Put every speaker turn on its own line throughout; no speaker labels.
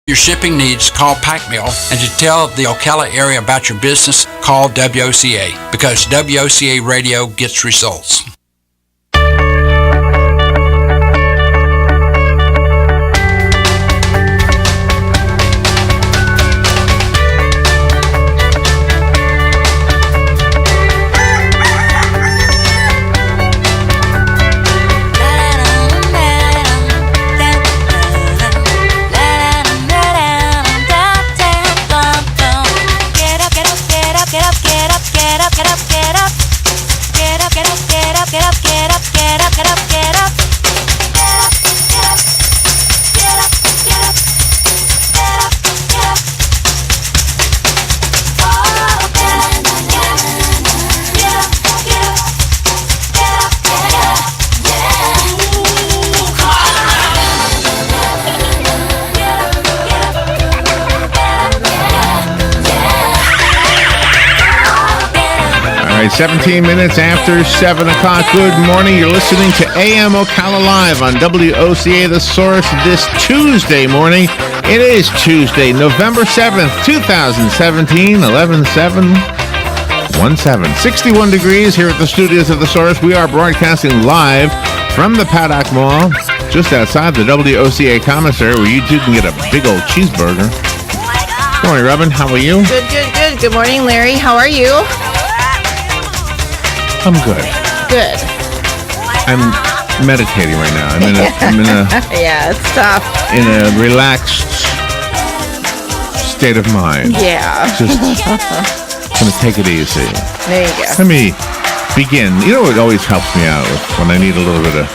Your shipping needs, call Pack Mill, and to tell the Ocala area about your business, call WOCA, because WOCA Radio gets results.
All right, 17 minutes after 7 o'clock. Good morning. You're listening to AM Ocala Live on WOCA The Source this Tuesday morning. It is Tuesday, November 7th, 2017, 11/7/17. 61 degrees here at the studios of The Source. We are broadcasting live from the Paddock Mall, just outside the WOCA commissary, where you too can get a big old cheeseburger. Good morning, Robin. How are you?
Good. Good morning, Larry. How are you?
I'm good.
Good.
I'm meditating right now. I'm in a
yeah, it's tough.
In a relaxed state of mind.
Yeah.
Just gonna take it easy.
There you go.
Let me begin. You know what always helps me out when I need a little bit of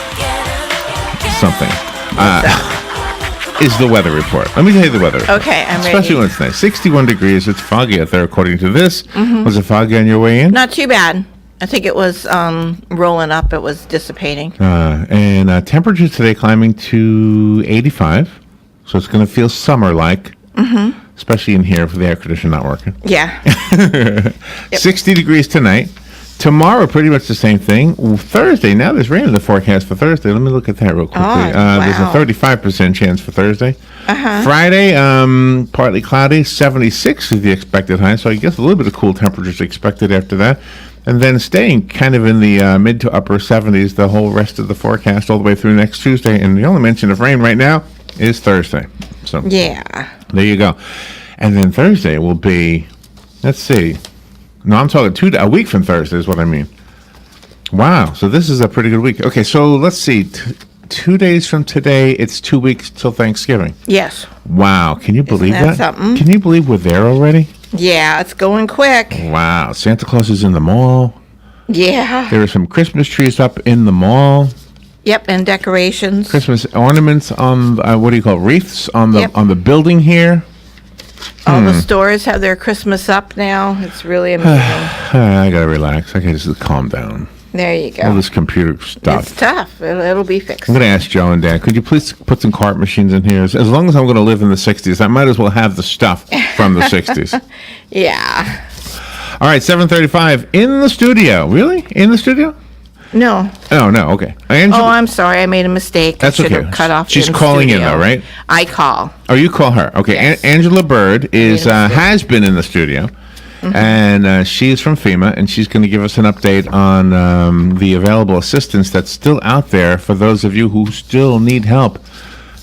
something? Is the weather report. Let me tell you the weather report.
Okay, I'm
Especially
ready.
when it's nice. 61 degrees. It's foggy out there, according to this. Mm-hmm. Was it foggy on your way in?
Not too bad. I think it was rolling up. It was dissipating.
And temperature today climbing to 85. So it's going to feel summer-like. Mm-hmm. Especially in here for the air conditioner not working.
Yeah.
60 degrees tonight. Tomorrow, pretty much the same thing. Thursday, now there's rain in the forecast for Thursday. Let me look at that real quickly.
Wow.
There's a 35% chance for Thursday.
Uh-huh.
Friday, partly cloudy, 76 is the expected high. So I guess a little bit of cool temperatures expected after that. And then staying kind of in the mid to upper 70s the whole rest of the forecast all the way through next Tuesday. And the only mention of rain right now is Thursday. So
Yeah.
there you go. And then Thursday will be, let's see. No, I'm talking a week from Thursday is what I mean. Wow. So this is a pretty good week. Okay, so let's see. 2 days from today, it's 2 weeks till Thanksgiving.
Yes.
Wow. Can you believe
that something?
Can you believe we're there already?
Yeah, it's going quick.
Wow. Santa Claus is in the mall.
Yeah.
There are some Christmas trees up in the mall.
Yep, and decorations.
Christmas ornaments on, wreaths on the
Yep.
on the building here.
All the stores have their Christmas up now. It's really amazing.
I gotta relax. I gotta just calm down.
There you
All
go.
this computer stuff.
It's tough. It'll be fixed.
I'm going to ask Joe and Dad, could you please put some cart machines in here? As long as I'm going to live in the 60s, I might as well have the stuff from the 60s.
Yeah.
All right, 7:35 in the studio. Really? In the studio?
No.
Oh, no, okay. Angela,
Oh, I'm sorry. I made a mistake.
That's
I should
okay.
have cut off.
She's
in
calling in,
studio.
though, right?
I call.
Oh, you call her. Okay.
Yes.
Angela Bird is
Made a mistake.
has been in the studio. And she's from FEMA, and she's going to give us an update on the available assistance that's still out there for those of you who still need help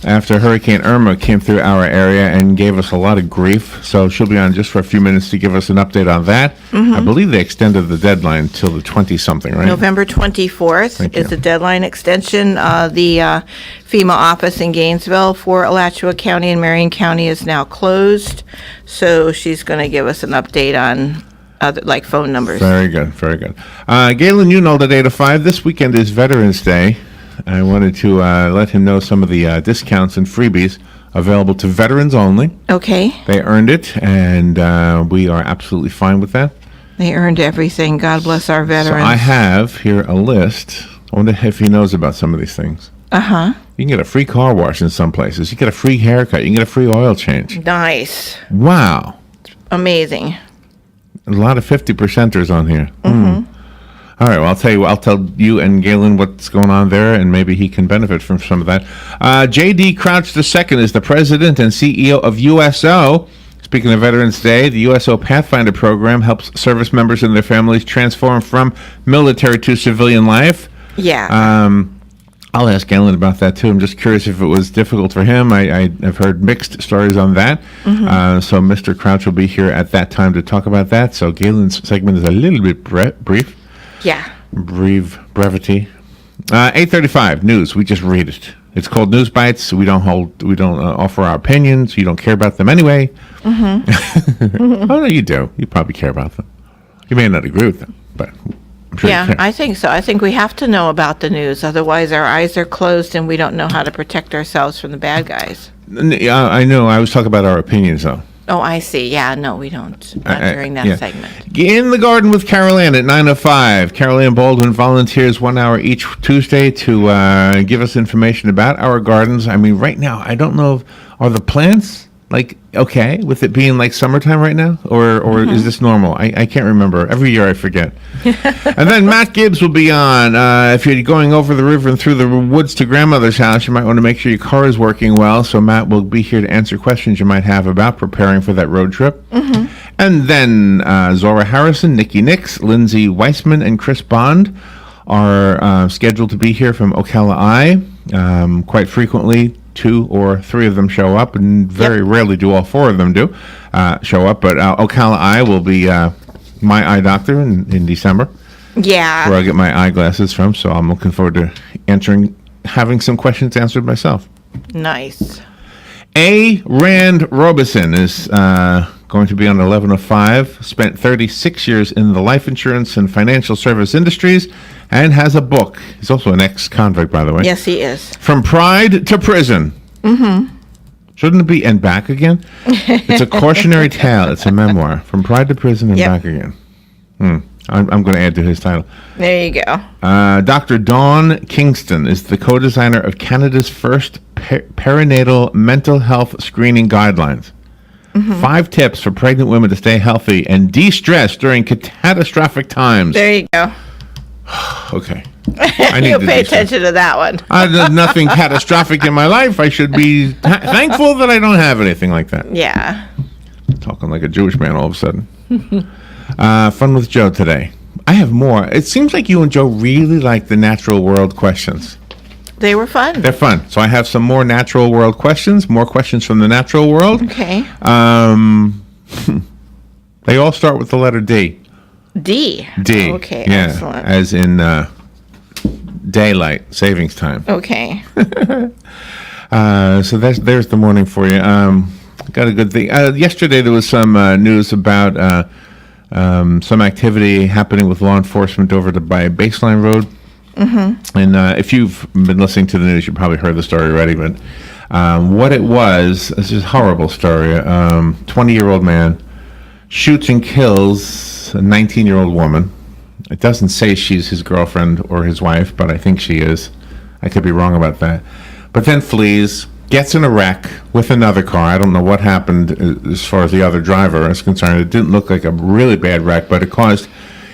after Hurricane Irma came through our area and gave us a lot of grief. So she'll be on just for a few minutes to give us an update on that. I believe they extended the deadline till the 20-something, right?
November 24th
Thank
is
you.
the deadline extension. The FEMA office in Gainesville for Alachua County and Marion County is now closed. So she's going to give us an update on other, like phone numbers.
Very good, very good. Galen, you know that 8 to 5. This weekend is Veterans Day. I wanted to let him know some of the discounts and freebies available to veterans only.
Okay.
They earned it, and we are absolutely fine with that.
They earned everything. God bless our
So
veterans.
I have here a list. I wonder if he knows about some of these things.
Uh-huh.
You can get a free car wash in some places. You get a free haircut. You can get a free oil change.
Nice.
Wow.
Amazing.
A lot of 50%ers on here. All right, well, I'll tell you and Galen what's going on there, and maybe he can benefit from some of that. J.D. Crouch II is the president and CEO of USO. Speaking of Veterans Day, the USO Pathfinder program helps service members and their families transform from military to civilian life.
Yeah.
I'll ask Galen about that, too. I'm just curious if it was difficult for him. I've heard mixed stories on that. So Mr. Crouch will be here at that time to talk about that. So Galen's segment is a little bit brief.
Yeah.
Brevity. 8:35 news. We just read it. It's called News Bites. We don't offer our opinions. You don't care about them anyway. Oh no, you do. You probably care about them. You may not agree with them, but I'm sure you
Yeah,
care.
I think so. I think we have to know about the news. Otherwise, our eyes are closed and we don't know how to protect ourselves from the bad guys.
I know. I was talking about our opinions, though.
Oh, I see. Yeah, no, we don't. Not during that
yeah.
segment.
In the Garden with Carol Ann at 9:05. Carol Ann Baldwin volunteers 1 hour each Tuesday to give us information about our gardens. I mean, right now, I don't know are the plants like okay with it being like summertime right now, or is this normal? I can't remember. Every year I forget. And then Matt Gibbs will be on. If you're going over the river and through the woods to grandmother's house, you might want to make sure your car is working well. So Matt will be here to answer questions you might have about preparing for that road trip. And then Zora Harrison, Nikki Nix, Lindsay Weissman, and Chris Bond are scheduled to be here from Ocala I. Quite frequently, 2 or 3 of them show up, and very rarely do all 4 of them show up. But Ocala I will be my eye doctor in December,
Yeah.
where I get my eyeglasses from. So I'm looking forward to having some questions answered myself.
Nice.
A. Rand Robeson is going to be on 11:05. Spent 36 years in the life insurance and financial service industries, and has a book. He's also an ex-convict, by the way.
Yes, he is.
From Pride to Prison. Shouldn't it be And Back Again? It's a cautionary tale. It's a memoir. From Pride to Prison and Back Again. I'm going to add to his title.
There you go.
Dr. Dawn Kingston is the co-designer of Canada's first perinatal mental health screening guidelines. 5 tips for pregnant women to stay healthy and de-stress during catastrophic times.
There you go.
Okay. I need
You
to
pay
de-stress.
attention to that one.
There's nothing catastrophic in my life. I should be thankful that I don't have anything like that.
Yeah.
Talking like a Jewish man all of a sudden. Fun with Joe today. I have more. It seems like you and Joe really like the natural world questions.
They were fun.
They're fun. So I have some more natural world questions, more questions from the natural world.
Okay.
They all start with the letter D.
D.
D.
Okay,
Yeah,
excellent.
as in daylight savings time.
Okay.
So there's the morning for you. Got a good thing. Yesterday there was some news about some activity happening with law enforcement over by Baseline Road. And if you've been listening to the news, you probably heard the story already. But what it was, this is a horrible story. 20-year-old man shoots and kills a 19-year-old woman. It doesn't say she's his girlfriend or his wife, but I think she is. I could be wrong about that. But then flees, gets in a wreck with another car. I don't know what happened as far as the other driver is concerned. It didn't look like a really bad wreck, but it caused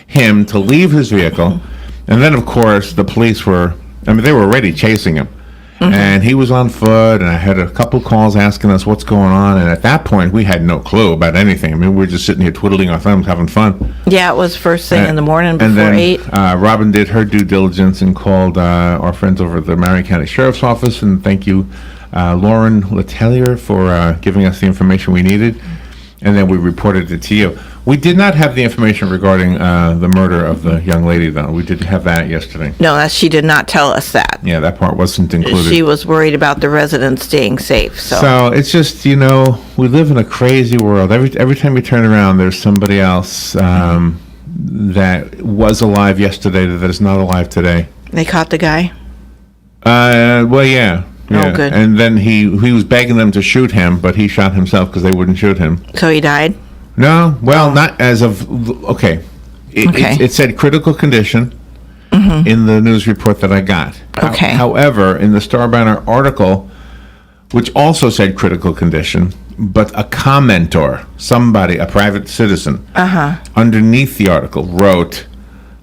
him to leave his vehicle. And then, of course, the police they were already chasing him. And he was on foot, and I had a couple calls asking us what's going on. And at that point, we had no clue about anything. I mean, we were just sitting here twiddling our thumbs, having fun.
Yeah, it was first thing in the morning before
And then
8.
Robin did her due diligence and called our friends over at the Marion County Sheriff's Office. And thank you, Lauren Letelier, for giving us the information we needed. And then we reported it to you. We did not have the information regarding the murder of the young lady, though. We did have that yesterday.
No, she did not tell us that.
Yeah, that part wasn't included.
She was worried about the residents staying safe.
So it's just, we live in a crazy world. Every time you turn around, there's somebody else that was alive yesterday that is not alive today.
They caught the guy?
Well, yeah.
Oh, good.
And then he was begging them to shoot him, but he shot himself because they wouldn't shoot him.
So he died?
No, well, not as of, okay. It said critical condition in the news report that I got.
Okay.
However, in the Star Banner article, which also said critical condition, but a commenter, somebody, a private citizen, underneath the article wrote,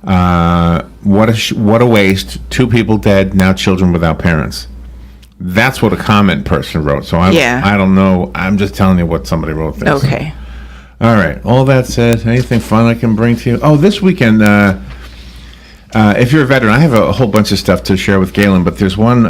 What a waste. 2 people dead, now children without parents. That's what a comment person wrote. So I don't know. I'm just telling you what somebody wrote there.
Okay.
So. All right. All that said, anything fun I can bring to you? Oh, this weekend, if you're a veteran, I have a whole bunch of stuff to share with Galen, but there's one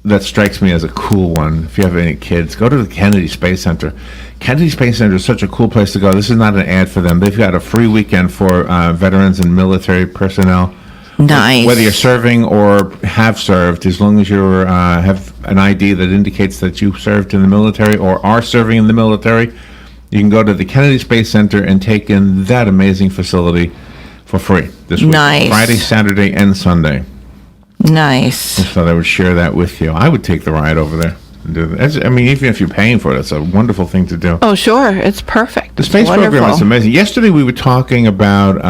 that strikes me as a cool one. If you have any kids, go to the Kennedy Space Center. Kennedy Space Center is such a cool place to go. This is not an ad for them. They've got a free weekend for veterans and military personnel.
Nice.
Whether you're serving or have served, as long as you have an ID that indicates that you served in the military or are serving in the military, you can go to the Kennedy Space Center and take in that amazing facility for free this week.
Nice.
Friday, Saturday, and Sunday.
Nice.
I thought I would share that with you. I would take the ride over there and do that. I mean, even if you're paying for it, it's a wonderful thing to do.
Oh, sure. It's perfect.
The space program is amazing. Yesterday we were talking about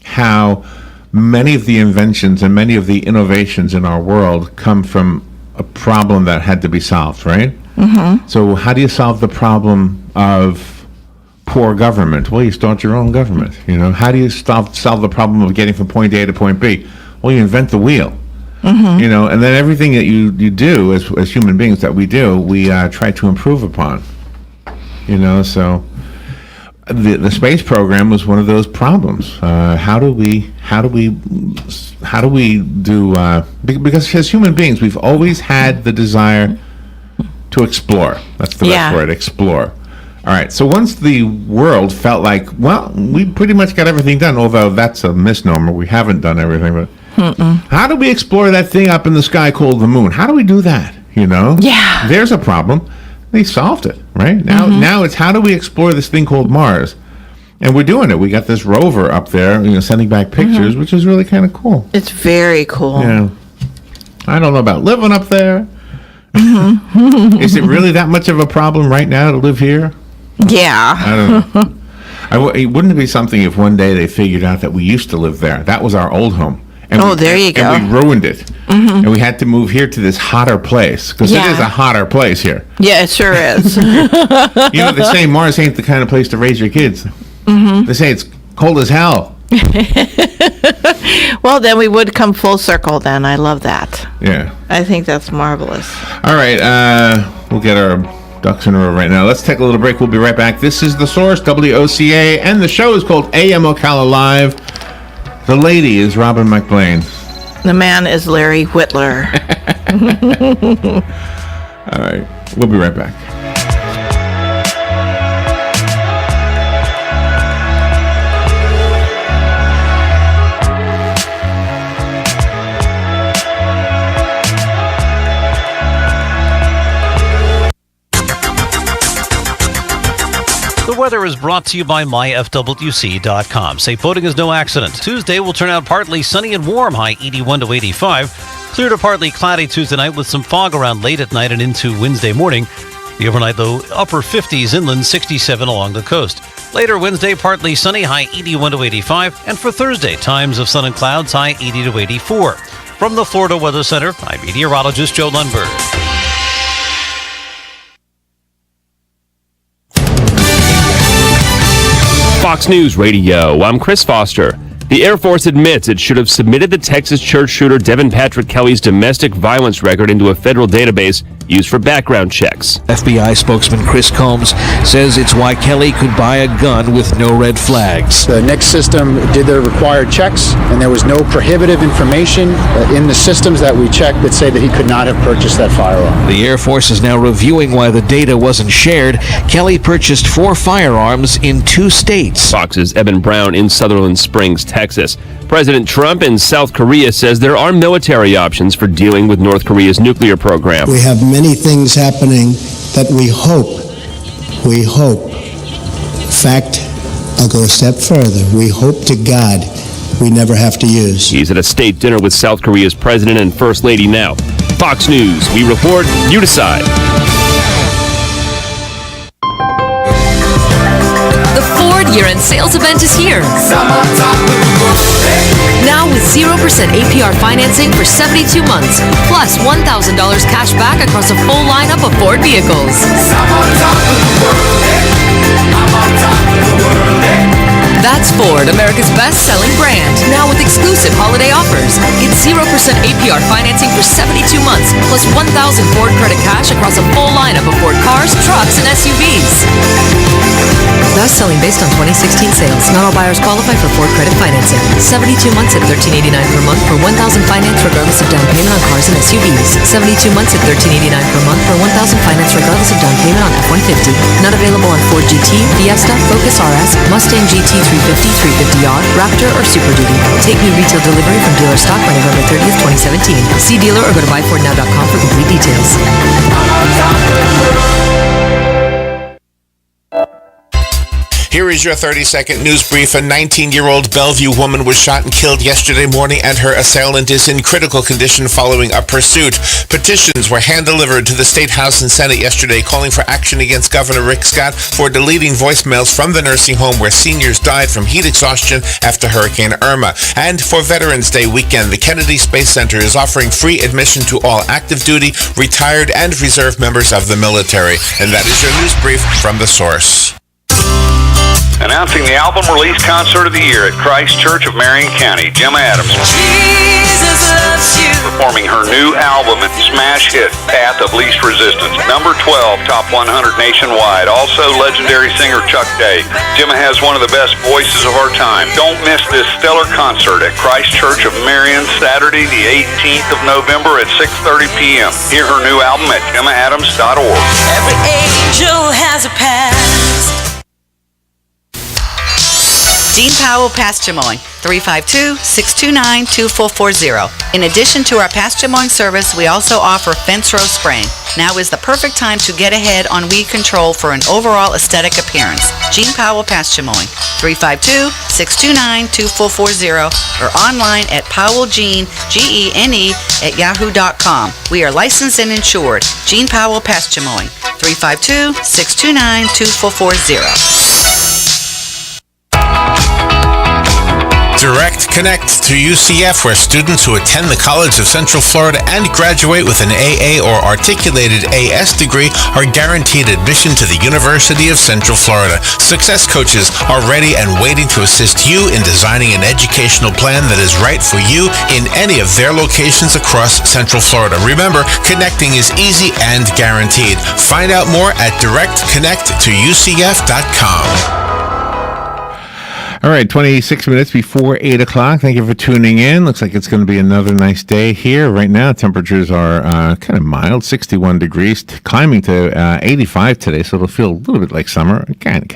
how many of the inventions and many of the innovations in our world come from a problem that had to be solved, right? Mm-hmm. So how do you solve the problem of poor government? Well, you start your own government. You know, how do you solve the problem of getting from point A to point B? Well, you invent the wheel. Mm-hmm. You know, and then everything that you do as human beings that we try to improve upon. You know, so the space program was one of those problems. How do we do? Because as human beings, we've always had the desire to explore. That's the best word, explore. All right, so once the world felt like, well, we pretty much got everything done, although that's a misnomer. We haven't done everything, but how do we explore that thing up in the sky called the moon? How do we do that, you know?
Yeah.
There's a problem. They solved it, right? Now it's how do we explore this thing called Mars? And we're doing it. We got this rover up there, you know, sending back pictures, which is really kind of cool.
It's very cool.
Yeah. I don't know about living up there. Is it really that much of a problem right now to live here?
Yeah.
I don't know. Wouldn't it be something if one day they figured out that we used to live there? That was our old home. And
there you go.
And we ruined it. And we had to move here to this hotter place. Because it is a hotter place here.
Yeah, it sure is.
You know, they say Mars ain't the kind of place to raise your kids. They say it's cold as hell.
Well, then we would come full circle then. I love that.
Yeah.
I think that's marvelous.
All right. We'll get our ducks in a row right now. Let's take a little break. We'll be right back. This is The Source, WOCA, and the show is called AM Ocala Live. The lady is Robin McBlain.
The man is Larry Whitler.
All right. We'll be right back.
The weather is brought to you by myfwc.com. Safe boating is no accident. Tuesday will turn out partly sunny and warm, high 81 to 85. Clear to partly cloudy Tuesday night with some fog around late at night and into Wednesday morning. The overnight low, upper 50s inland, 67 along the coast. Later Wednesday, partly sunny, high 81 to 85. And for Thursday, times of sun and clouds, high 80 to 84. From the Florida Weather Center, I'm meteorologist Joe Lundberg.
Fox News Radio, I'm Chris Foster. The Air Force admits it should have submitted the Texas church shooter Devin Patrick Kelly's domestic violence record into a federal database used for background checks.
FBI spokesman Chris Combs says it's why Kelly could buy a gun with no red flags.
The NICS system did the required checks, and there was no prohibitive information in the systems that we checked that say that he could not have purchased that firearm.
The Air Force is now reviewing why the data wasn't shared. Kelly purchased 4 firearms in 2 states.
Fox's Eben Brown in Sutherland Springs, Texas. President Trump in South Korea says there are military options for dealing with North Korea's nuclear program.
We have many things happening that we hope, in fact, I'll go a step further, we hope to God we never have to use.
He's at a state dinner with South Korea's president and first lady now. Fox News, we report, you decide.
The Ford year-end sales event is here. Now with 0% APR financing for 72 months, plus $1,000 cash back across a full lineup of Ford vehicles. That's Ford, America's best-selling brand. Now with exclusive holiday offers. Get 0% APR financing for 72 months, plus 1,000 Ford credit cash across a full lineup of Ford cars, trucks, and SUVs. Best-selling based on 2016 sales. Not all buyers qualify for Ford credit financing. 72 months at $1,389 per month for $1,000 finance regardless of down payment on cars and SUVs. 72 months at $1,389 per month for $1,000 finance regardless of down payment on F-150. Not available on Ford GT, Fiesta, Focus RS, Mustang GT 350, 350R, Raptor, or Super Duty. Take new retail delivery from dealer stock by November 30th, 2017. See dealer or go to buyfordnow.com for complete details.
Here is your 30-second news brief. A 19-year-old Bellevue woman was shot and killed yesterday morning, and her assailant is in critical condition following a pursuit. Petitions were hand-delivered to the State House and Senate yesterday calling for action against Governor Rick Scott for deleting voicemails from the nursing home where seniors died from heat exhaustion after Hurricane Irma. And for Veterans Day weekend, the Kennedy Space Center is offering free admission to all active duty, retired, and reserve members of the military. And that is your news brief from The Source.
Announcing the album release concert of the year at Christ Church of Marion County, Gemma Adams.
Jesus loves you.
Performing her new album and smash hit, Path of Least Resistance. Number 12, top 100 nationwide. Also legendary singer Chuck Day. Gemma has one of the best voices of our time. Don't miss this stellar concert at Christ Church of Marion, Saturday the 18th of November at 6:30 p.m. Hear her new album at GemmaAdams.org.
Every angel has a past.
Gene Powell Pasture Mowing, 352-629-2440. In addition to our pasture mowing service, we also offer fence row spraying. Now is the perfect time to get ahead on weed control for an overall aesthetic appearance. Gene Powell Pasture Mowing, 352-629-2440 or online at powellgene, Gene, at yahoo.com. We are licensed and insured. Gene Powell Pasture Mowing, 352-629-2440.
Direct Connect to UCF, where students who attend the College of Central Florida and graduate with an AA or articulated AS degree are guaranteed admission to the University of Central Florida. Success coaches are ready and waiting to assist you in designing an educational plan that is right for you in any of their locations across Central Florida. Remember, connecting is easy and guaranteed. Find out more at directconnect2ucf.com.
All right, 26 minutes before 8 o'clock. Thank you for tuning in. Looks like it's going to be another nice day here. Right now, temperatures are kind of mild, 61 degrees, climbing to 85 today, so it'll feel a little bit like summer. Kind of.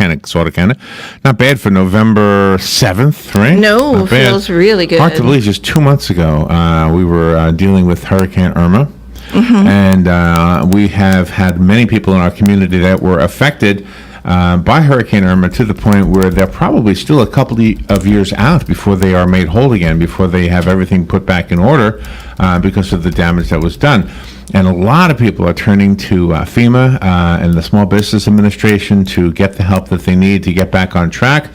Not bad for November 7th, right?
No, feels really good.
Hard to believe, just 2 months ago, we were dealing with Hurricane Irma. Mm-hmm. And we have had many people in our community that were affected by Hurricane Irma to the point where they're probably still a couple of years out before they are made whole again, before they have everything put back in order because of the damage that was done. And a lot of people are turning to FEMA and the Small Business Administration to get the help that they need to get back on track.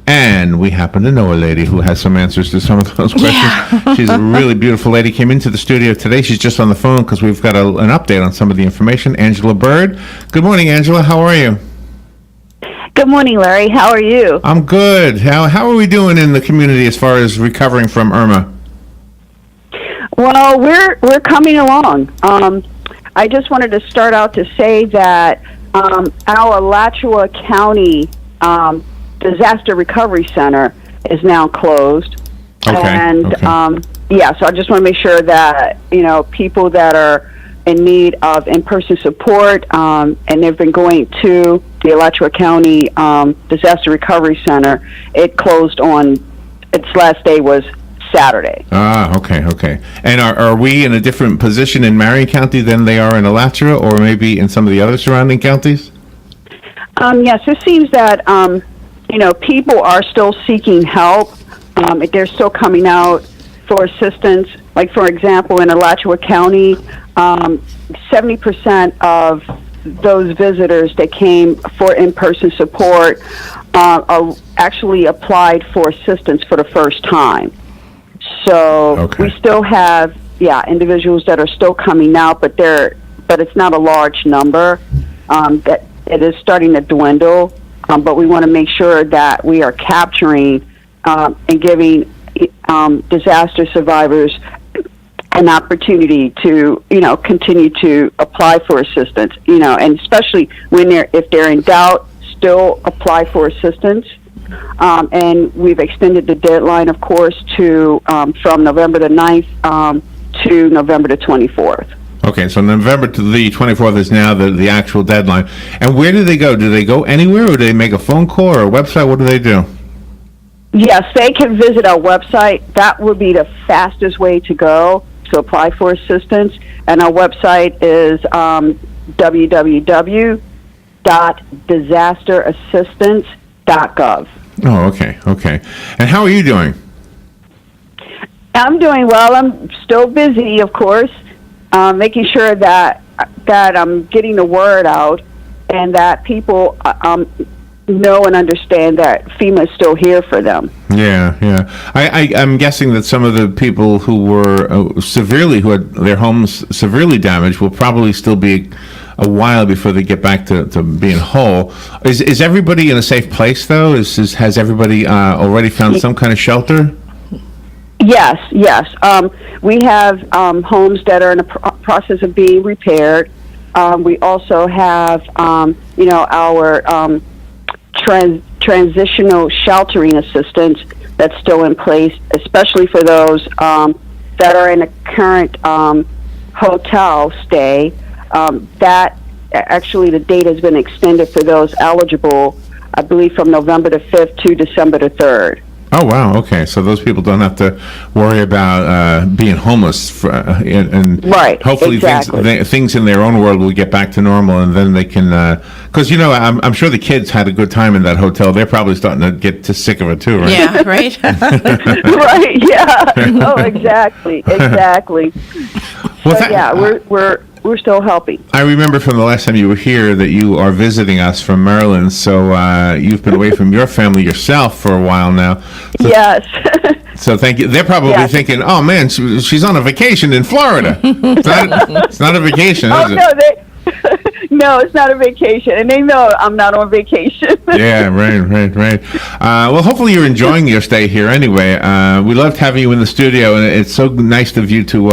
And we happen to know a lady who has some answers to some of those questions. Yeah. She's a really beautiful lady. Came into the studio today. She's just on the phone because we've got an update on some of the information. Angela Bird. Good morning, Angela. How are you?
Good morning, Larry. How are you?
I'm good. How are we doing in the community as far as recovering from Irma?
Well, we're coming along. I just wanted to start out to say that our Alachua County Disaster Recovery Center is now closed.
Okay.
And so I just want to make sure that people that are in need of in-person support, and they've been going to the Alachua County Disaster Recovery Center. It closed on its last day was Saturday.
Okay. And are we in a different position in Marion County than they are in Alachua, or maybe in some of the other surrounding counties?
Yes, it seems that people are still seeking help. They're still coming out for assistance. Like, for example, in Alachua County, 70% of those visitors that came for in-person support actually applied for assistance for the first time. So we still have, individuals that are still coming out, but it's not a large number. That it is starting to dwindle. but we want to make sure that we are capturing and giving disaster survivors an opportunity to, continue to apply for assistance, and especially if they're in doubt, still apply for assistance. And we've extended the deadline, of course, to from November the 9th to November the 24th.
Okay, so November to the 24th is now the actual deadline. And where do they go? Do they go anywhere, or do they make a phone call or a website? What do they do?
Yes, they can visit our website. That would be the fastest way to go to apply for assistance. And our website is www.disasterassistance.gov.
Oh, okay. And how are you doing?
I'm doing well. I'm still busy, of course, making sure that I'm getting the word out and that people know and understand that FEMA is still here for them.
Yeah. I'm guessing that some of the people who were who had their homes severely damaged will probably still be a while before they get back to being whole. Is everybody in a safe place, though? Has everybody already found some kind of shelter?
Yes. We have homes that are in the process of being repaired. We also have, our transitional sheltering assistance that's still in place, especially for those that are in a current hotel stay. That actually the date has been extended for those eligible, I believe, from November the 5th to December the 3rd.
Oh, wow. Okay. So those people don't have to worry about being homeless. And
right.
Hopefully
exactly.
things in their own world will get back to normal, and then they can, because, I'm sure the kids had a good time in that hotel. They're probably starting to get sick of it too, right?
Yeah, right?
Right, yeah. Oh, exactly.
Well,
we're still helping.
I remember from the last time you were here that you are visiting us from Maryland, so you've been away from your family yourself for a while now. So,
yes.
So thank you. They're probably thinking, "Oh man, she's on a vacation in Florida." It's not a vacation, is it?
No, it's not a vacation, and they know I'm not on vacation.
Yeah, right. Well, hopefully you're enjoying your stay here anyway. We loved having you in the studio, and it's so nice of you to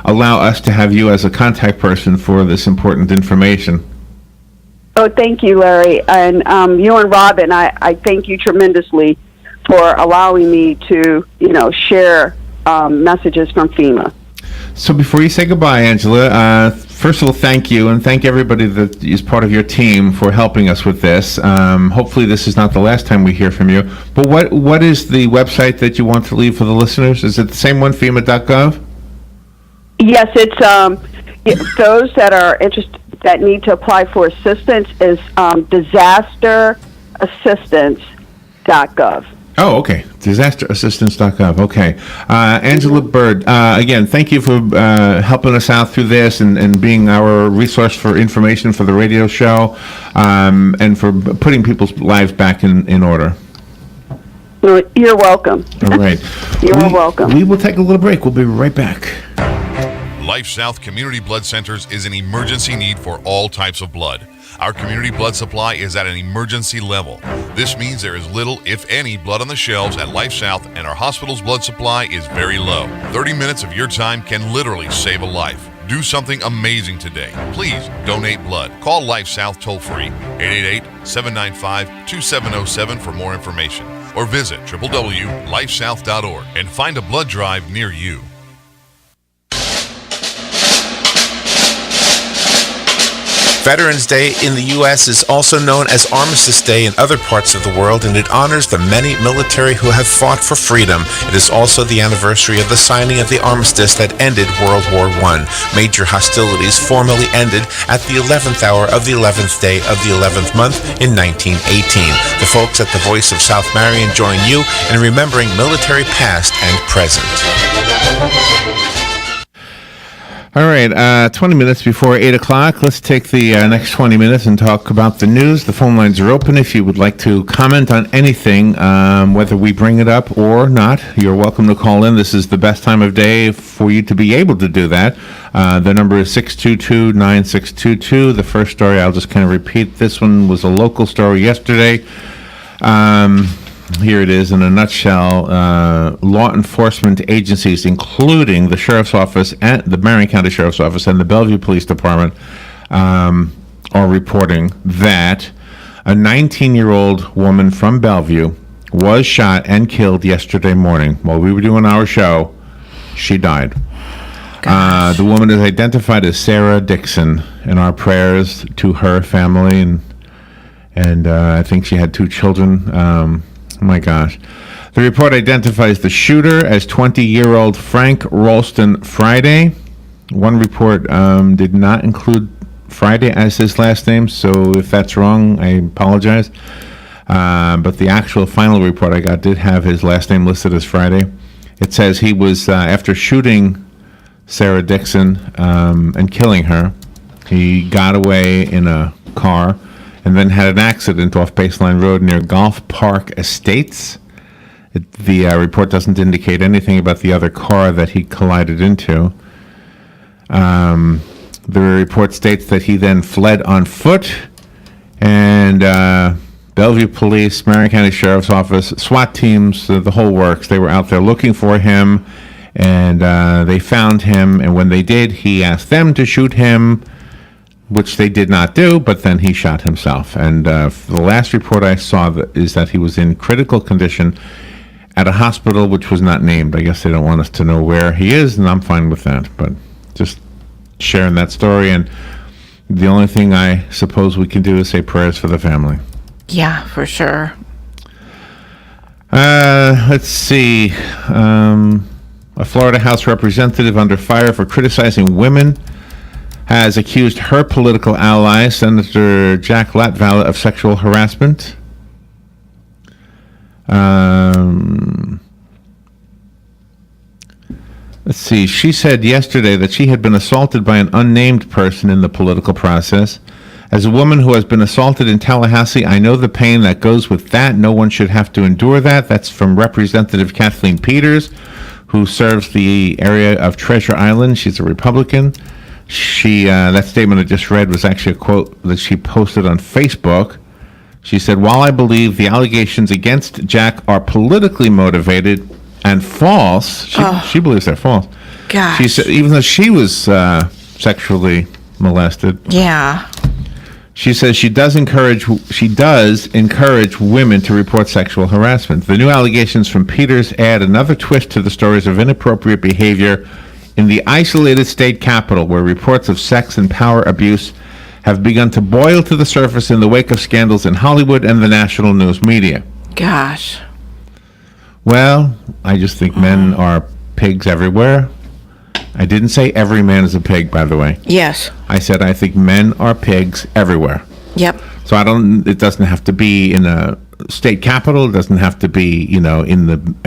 allow us to have you as a contact person for this important information.
Oh, thank you, Larry. And you and Robin, I thank you tremendously for allowing me to, share messages from FEMA.
So before you say goodbye, Angela, first of all, thank you, and thank everybody that is part of your team for helping us with this. Hopefully this is not the last time we hear from you. But what is the website that you want to leave for the listeners? Is it the same one, FEMA.gov?
Yes, it's those that are interested, that need to apply for assistance is disasterassistance.gov.
Oh, okay. Disasterassistance.gov. Okay. Angela Bird, again, thank you for helping us out through this and being our resource for information for the radio show, and for putting people's lives back in order.
You're welcome.
All right.
You're welcome.
We will take a little break. We'll be right back.
LifeSouth Community Blood Centers is an emergency need for all types of blood. Our community blood supply is at an emergency level. This means there is little, if any, blood on the shelves at LifeSouth, and our hospital's blood supply is very low. 30 minutes of your time can literally save a life. Do something amazing today. Please donate blood. Call LifeSouth toll-free, 888-795-2707 for more information, or visit www.lifesouth.org and find a blood drive near you.
Veterans Day in the U.S. is also known as Armistice Day in other parts of the world, and it honors the many military who have fought for freedom. It is also the anniversary of the signing of the armistice that ended World War I. Major hostilities formally ended at the 11th hour of the 11th day of the 11th month in 1918. The folks at the Voice of South Marion join you in remembering military past and present.
All right, 20 minutes before 8 o'clock. Let's take the next 20 minutes and talk about the news. The phone lines are open. If you would like to comment on anything, whether we bring it up or not, you're welcome to call in. This is the best time of day for you to be able to do that. The number is 622-9622. The first story, I'll just kind of repeat. This one was a local story yesterday. Here it is in a nutshell. Law enforcement agencies, including the Sheriff's Office and the Marion County Sheriff's Office and the Bellevue Police Department, are reporting that a 19-year-old woman from Bellevue was shot and killed yesterday morning. While we were doing our show, she died. The woman is identified as Sarah Dixon, and our prayers to her family, and I think she had 2 children. Oh my gosh. The report identifies the shooter as 20-year-old Frank Ralston Friday. One report did not include Friday as his last name, so if that's wrong, I apologize. But the actual final report I got did have his last name listed as Friday. It says he was, after shooting Sarah Dixon and killing her, he got away in a car and then had an accident off Baseline Road near Golf Park Estates. The report doesn't indicate anything about the other car that he collided into. The report states that he then fled on foot, and Bellevue Police, Marion County Sheriff's Office, SWAT teams, the whole works, they were out there looking for him, and they found him, and when they did, he asked them to shoot him, which they did not do, but then he shot himself. And the last report I saw is that he was in critical condition at a hospital which was not named. I guess they don't want us to know where he is, and I'm fine with that. But just sharing that story, and the only thing I suppose we can do is say prayers for the family.
Yeah, for sure.
Let's see. A Florida House representative under fire for criticizing women has accused her political ally, Senator Jack Latvala, of sexual harassment. Let's see. She said yesterday that she had been assaulted by an unnamed person in the political process. As a woman who has been assaulted in Tallahassee, I know the pain that goes with that. No one should have to endure that. That's from Representative Kathleen Peters, who serves the area of Treasure Island. She's a Republican. That statement I just read was actually a quote that she posted on Facebook. She said, "While I believe the allegations against Jack are politically motivated and false," she believes they're false.
Gosh.
She said, even though she was sexually molested.
Yeah.
She says she does encourage women to report sexual harassment. The new allegations from Peters add another twist to the stories of inappropriate behavior in the isolated state capital, where reports of sex and power abuse have begun to boil to the surface in the wake of scandals in Hollywood and the national news media.
Gosh.
Well, I just think men are pigs everywhere. I didn't say every man is a pig, by the way.
Yes.
I said I think men are pigs everywhere.
Yep.
So it doesn't have to be in a state capital. It doesn't have to be, in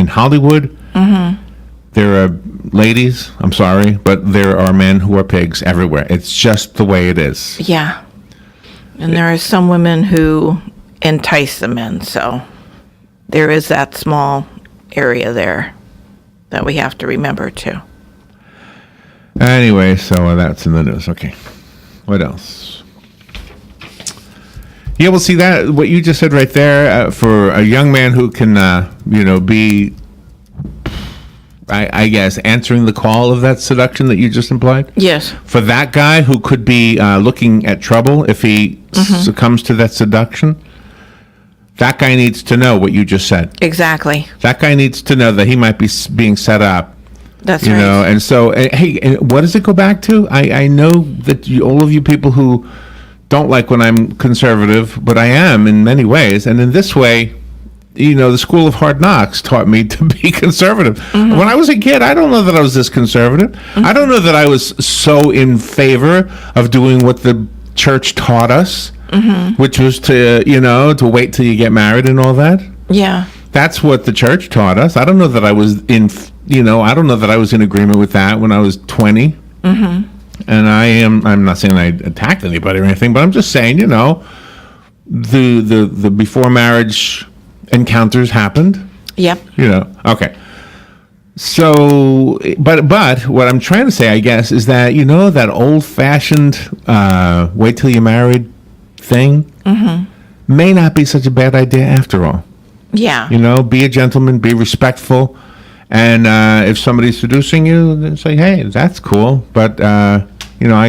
Hollywood. Mm-hmm. There are ladies, I'm sorry, but there are men who are pigs everywhere. It's just the way it is.
Yeah. And there are some women who entice the men, so there is that small area there that we have to remember too.
Anyway, so that's in the news. Okay. What else? Yeah, we'll see that, what you just said right there, for a young man who can, be, I guess, answering the call of that seduction that you just implied?
Yes.
For that guy who could be looking at trouble if he succumbs to that seduction, that guy needs to know what you just said.
Exactly.
That guy needs to know that he might be being set up.
That's right.
And so, hey, what does it go back to? I know that all of you people who don't like when I'm conservative, but I am in many ways. And in this way, the School of Hard Knocks taught me to be conservative. Mm-hmm. When I was a kid, I don't know that I was this conservative. Mm-hmm. I don't know that I was so in favor of doing what the church taught us, which was to wait till you get married and all that.
Yeah.
That's what the church taught us. I don't know that I was in agreement with that when I was 20. Mm-hmm. and I'm not saying I attacked anybody or anything, but I'm just saying, the before marriage encounters happened.
Yep.
Okay. So, but what I'm trying to say, I guess, is that that old-fashioned wait till you're married thing may not be such a bad idea after all.
Yeah.
Be a gentleman, be respectful, and if somebody's seducing you, then say, hey, that's cool, but I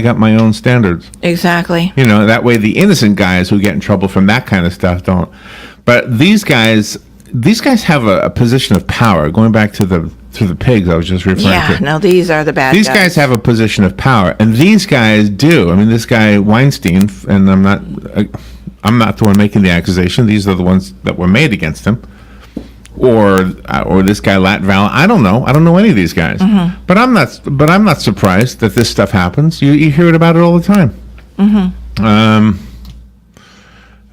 got my own standards.
Exactly.
That way the innocent guys who get in trouble from that kind of stuff don't. But these guys have a position of power. Going back to the pigs I was just referring to.
Yeah, no, these are the bad guys.
These guys have a position of power, and these guys do. I mean, this guy Weinstein, and I'm not the one making the accusation. These are the ones that were made against him, or this guy Latval. I don't know any of these guys, but I'm not surprised that this stuff happens. You hear about it all the time.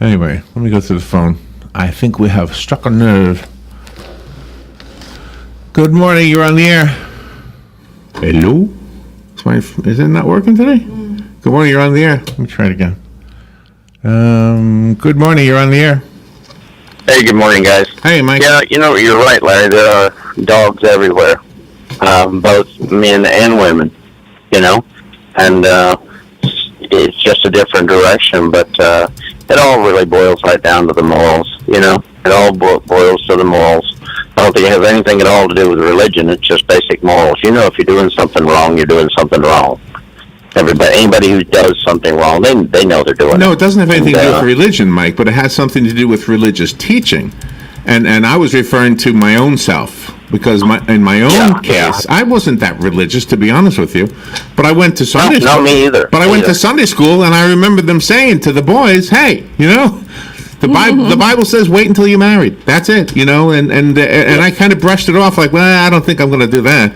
Anyway, let me go through the phone. I think we have struck a nerve. Good morning, you're on the air. Hello? Is it not working today? Good morning, you're on the air. Let me try it again. Good morning, you're on the air.
Hey, good morning, guys.
Hey, Mike.
Yeah, you're right, Larry. There are dogs everywhere, both men and women, and it's just a different direction, but it all really boils right down to the morals, It all boils to the morals. I don't think it has anything at all to do with religion. It's just basic morals. If you're doing something wrong, you're doing something wrong. Anybody who does something wrong, they know they're doing it.
No, it doesn't have anything to do with religion, Mike, but it has something to do with religious teaching. And I was referring to my own self, because in my own case, I wasn't that religious, to be honest with you. But I went to Sunday school.
No, me either.
But I went to Sunday school, and I remember them saying to the boys, hey, the Bible says wait until you're married. That's it, and I kind of brushed it off like, well, I don't think I'm going to do that.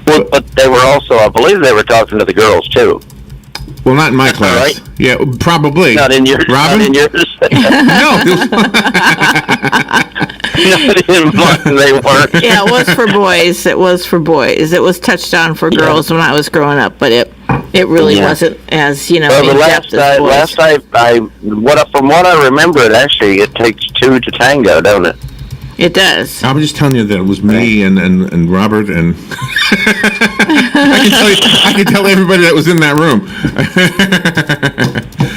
Well, but they were also, I believe they were talking to the girls, too.
Well, not in my class.
Right?
Yeah, probably.
Not in yours.
Robin?
Not in yours.
No.
Not in mine, they weren't.
Yeah, it was for boys. It was for boys. It was touched on for girls when I was growing up, but it really wasn't as,
Well, the from what I remember, it takes two to tango, don't it?
It does.
I was just telling you that it was me and Robert, and I can tell everybody that was in that room.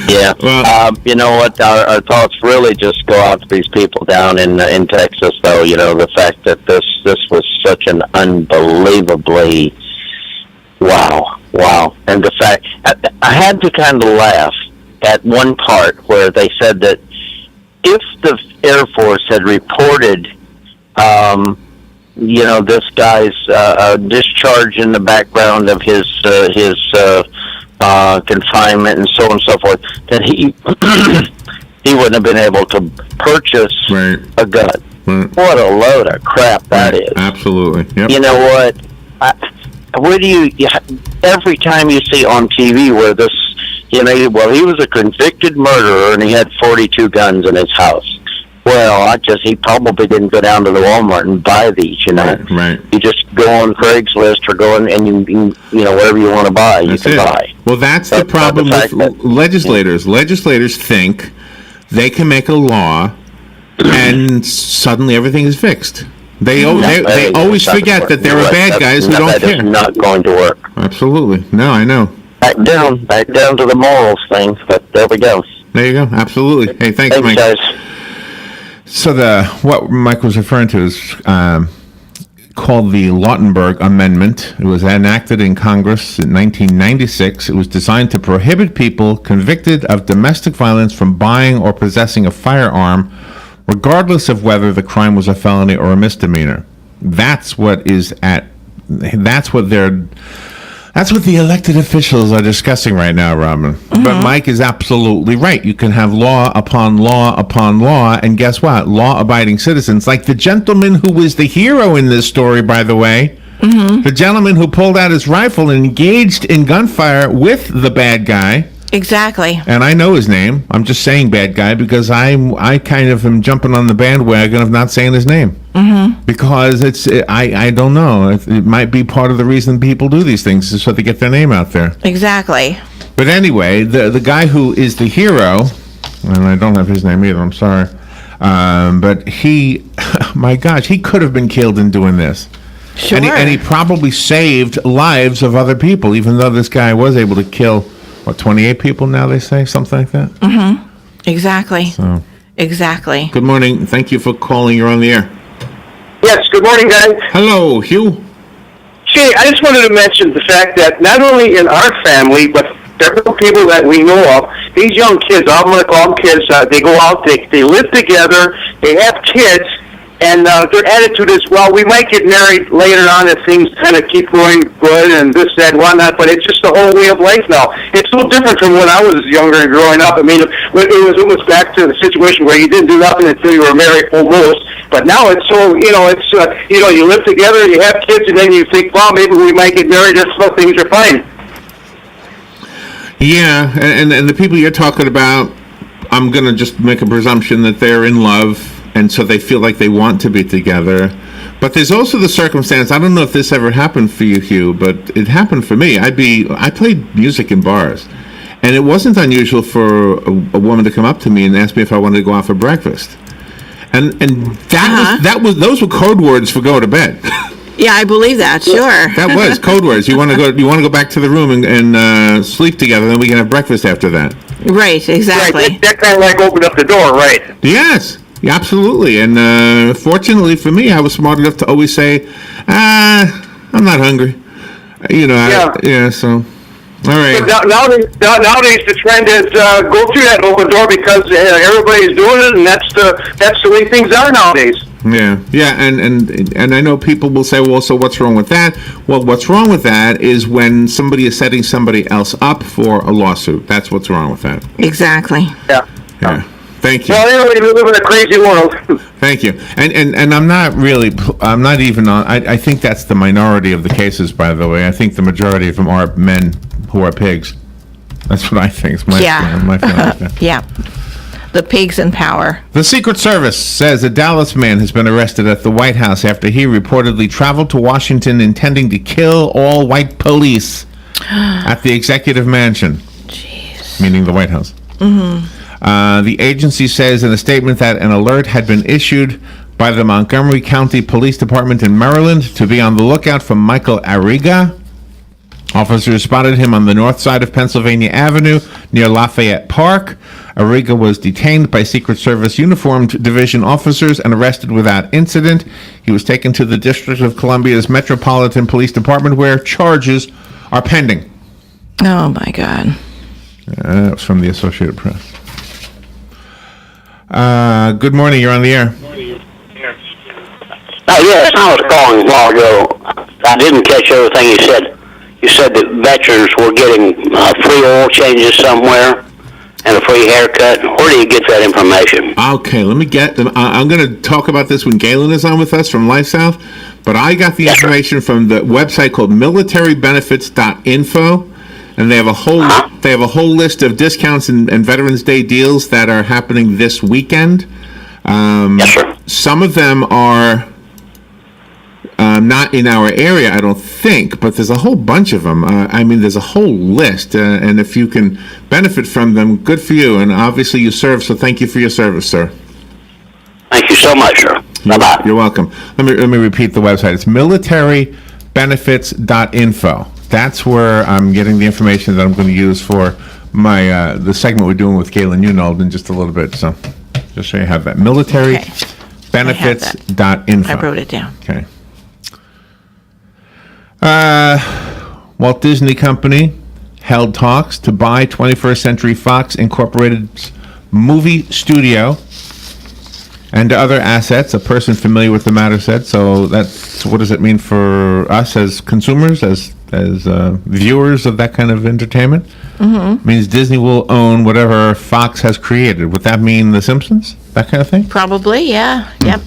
Yeah. Well, you know what? Our thoughts really just go out to these people down in Texas, though. The fact that this was such an unbelievably wow, and the fact I had to kind of laugh at one part where they said that if the Air Force had reported, this guy's discharge in the background of his confinement and so on and so forth, that he wouldn't have been able to purchase a gun.
Right.
What a load of crap that is.
Absolutely. Yep.
You know what? Every time you see on TV where this, he was a convicted murderer and he had 42 guns in his house. Well, he probably didn't go down to the Walmart and buy these,
Right.
You just go on Craigslist or go on and you whatever you want to buy, you can buy.
Well, that's the problem with legislators. Legislators think they can make a law and suddenly everything is fixed. They always forget that there are bad guys who don't care.
That is not going to work.
Absolutely. No, I know.
Back down to the morals thing, but there we go.
There you go. Absolutely. Hey, thanks, Mike.
Guys.
So what Mike was referring to is called the Lautenberg Amendment. It was enacted in Congress in 1996. It was designed to prohibit people convicted of domestic violence from buying or possessing a firearm, regardless of whether the crime was a felony or a misdemeanor. That's what the elected officials are discussing right now, Robin. Mm-hmm. But Mike is absolutely right. You can have law upon law upon law, and guess what? Law-abiding citizens, like the gentleman who was the hero in this story, by the way, the gentleman who pulled out his rifle and engaged in gunfire with the bad guy,
Exactly.
And I know his name. I'm just saying bad guy because I kind of am jumping on the bandwagon of not saying his name.
Mm-hmm.
Because I don't know. It might be part of the reason people do these things is so they get their name out there.
Exactly.
But anyway, the guy who is the hero, and I don't have his name either, I'm sorry. But he, my gosh, he could have been killed in doing this.
Sure.
And he probably saved lives of other people, even though this guy was able to kill, 28 people now, they say? Something like that?
Mm-hmm. Exactly.
So.
Exactly.
Good morning. Thank you for calling. You're on the air.
Yes, good morning, guys.
Hello, Hugh.
Gee, I just wanted to mention the fact that not only in our family, but several people that we know of, these young kids, I'm going to call them kids, they go out, they live together, they have kids, and their attitude is, well, we might get married later on if things kind of keep going good and this, that, and whatnot, but it's just the whole way of life now. It's so different from when I was younger and growing up. I mean, it was almost back to the situation where you didn't do nothing until you were married, almost. But now it's so, you live together, you have kids, and then you think, well, maybe we might get married if things are fine.
Yeah, and the people you're talking about, I'm going to just make a presumption that they're in love, and so they feel like they want to be together. But there's also the circumstance, I don't know if this ever happened for you, Hugh, but it happened for me. I played music in bars, and it wasn't unusual for a woman to come up to me and ask me if I wanted to go out for breakfast. And those were code words for go to bed.
Yeah, I believe that. Sure.
That was code words. You want to go back to the room and sleep together, then we can have breakfast after that.
Right. Exactly.
Right. That kind of like opened up the door, right?
Yes. Yeah, absolutely. And fortunately for me, I was smart enough to always say, I'm not hungry. So. All right.
Nowadays, the trend is go through that open door because everybody's doing it, and that's the way things are nowadays.
Yeah, and I know people will say, well, so what's wrong with that? Well, what's wrong with that is when somebody is setting somebody else up for a lawsuit. That's what's wrong with that.
Exactly.
Yeah.
Thank you.
Well, we live in a crazy world.
Thank you. And I'm not even on, I think that's the minority of the cases, by the way. I think the majority of them are men who are pigs. That's what I think. It's my feeling.
Yeah. The pigs in power.
The Secret Service says a Dallas man has been arrested at the White House after he reportedly traveled to Washington intending to kill all white police at the executive mansion.
Jeez.
Meaning the White House.
Mm-hmm.
The agency says in a statement that an alert had been issued by the Montgomery County Police Department in Maryland to be on the lookout for Michael Arriga. Officers spotted him on the north side of Pennsylvania Avenue near Lafayette Park. Arriga was detained by Secret Service uniformed division officers and arrested without incident. He was taken to the District of Columbia's Metropolitan Police Department where charges are pending.
Oh, my God.
That was from the Associated Press. Good morning. You're on the air.
Yes, I was calling a while ago. I didn't catch everything you said. You said that veterans were getting free oil changes somewhere and a free haircut. Where do you get that information?
Okay, let me get them. I'm going to talk about this when Galen is on with us from LifeSouth, but I got the information from the website called militarybenefits.info, and they have a whole list of discounts and Veterans Day deals that are happening this weekend.
Yes, sir.
Some of them are not in our area, I don't think, but there's a whole bunch of them. There's a whole list, and if you can benefit from them, good for you. And obviously you serve, so thank you for your service, sir.
Thank you so much, sir. Bye-bye.
You're welcome. Let me repeat the website. It's militarybenefits.info. That's where I'm getting the information that I'm going to use for my the segment we're doing with Galen Unold in just a little bit. So just so you have that. Militarybenefits.info.
I wrote it down.
Okay. Walt Disney Company held talks to buy 21st Century Fox Incorporated's movie studio and other assets, a person familiar with the matter said. So what does it mean for us as consumers, as viewers of that kind of entertainment?
Mm-hmm.
It means Disney will own whatever Fox has created. Would that mean The Simpsons? That kind of thing?
Probably, yeah. Yep.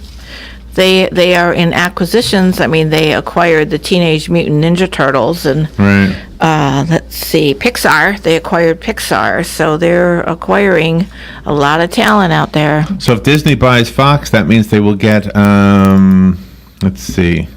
They are in acquisitions. I mean, they acquired the Teenage Mutant Ninja Turtles, and
right.
let's see, Pixar. They acquired Pixar, so they're acquiring a lot of talent out there.
So if Disney buys Fox, that means they will get, let's see,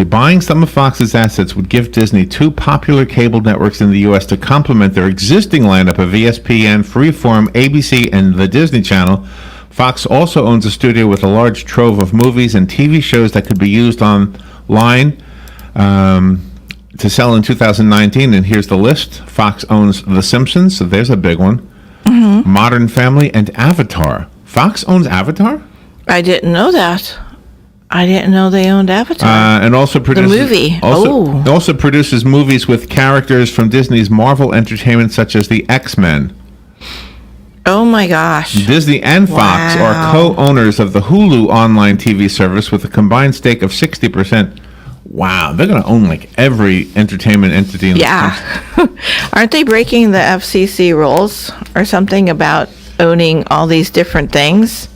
buying some of Fox's assets would give Disney two popular cable networks in the U.S. to complement their existing lineup of ESPN, Freeform, ABC, and the Disney Channel. Fox also owns a studio with a large trove of movies and TV shows that could be used online to sell in 2019. And here's the list. Fox owns The Simpsons, so there's a big one.
Mm-hmm.
Modern Family, and Avatar. Fox owns Avatar?
I didn't know that. I didn't know they owned Avatar.
And also produces
the movie.
Also produces movies with characters from Disney's Marvel Entertainment, such as the X-Men.
Oh my gosh.
Disney and Fox are co-owners of the Hulu online TV service with a combined stake of 60%. Wow, they're going to own like every entertainment entity in the country.
Aren't they breaking the FCC rules or something about owning all these different things?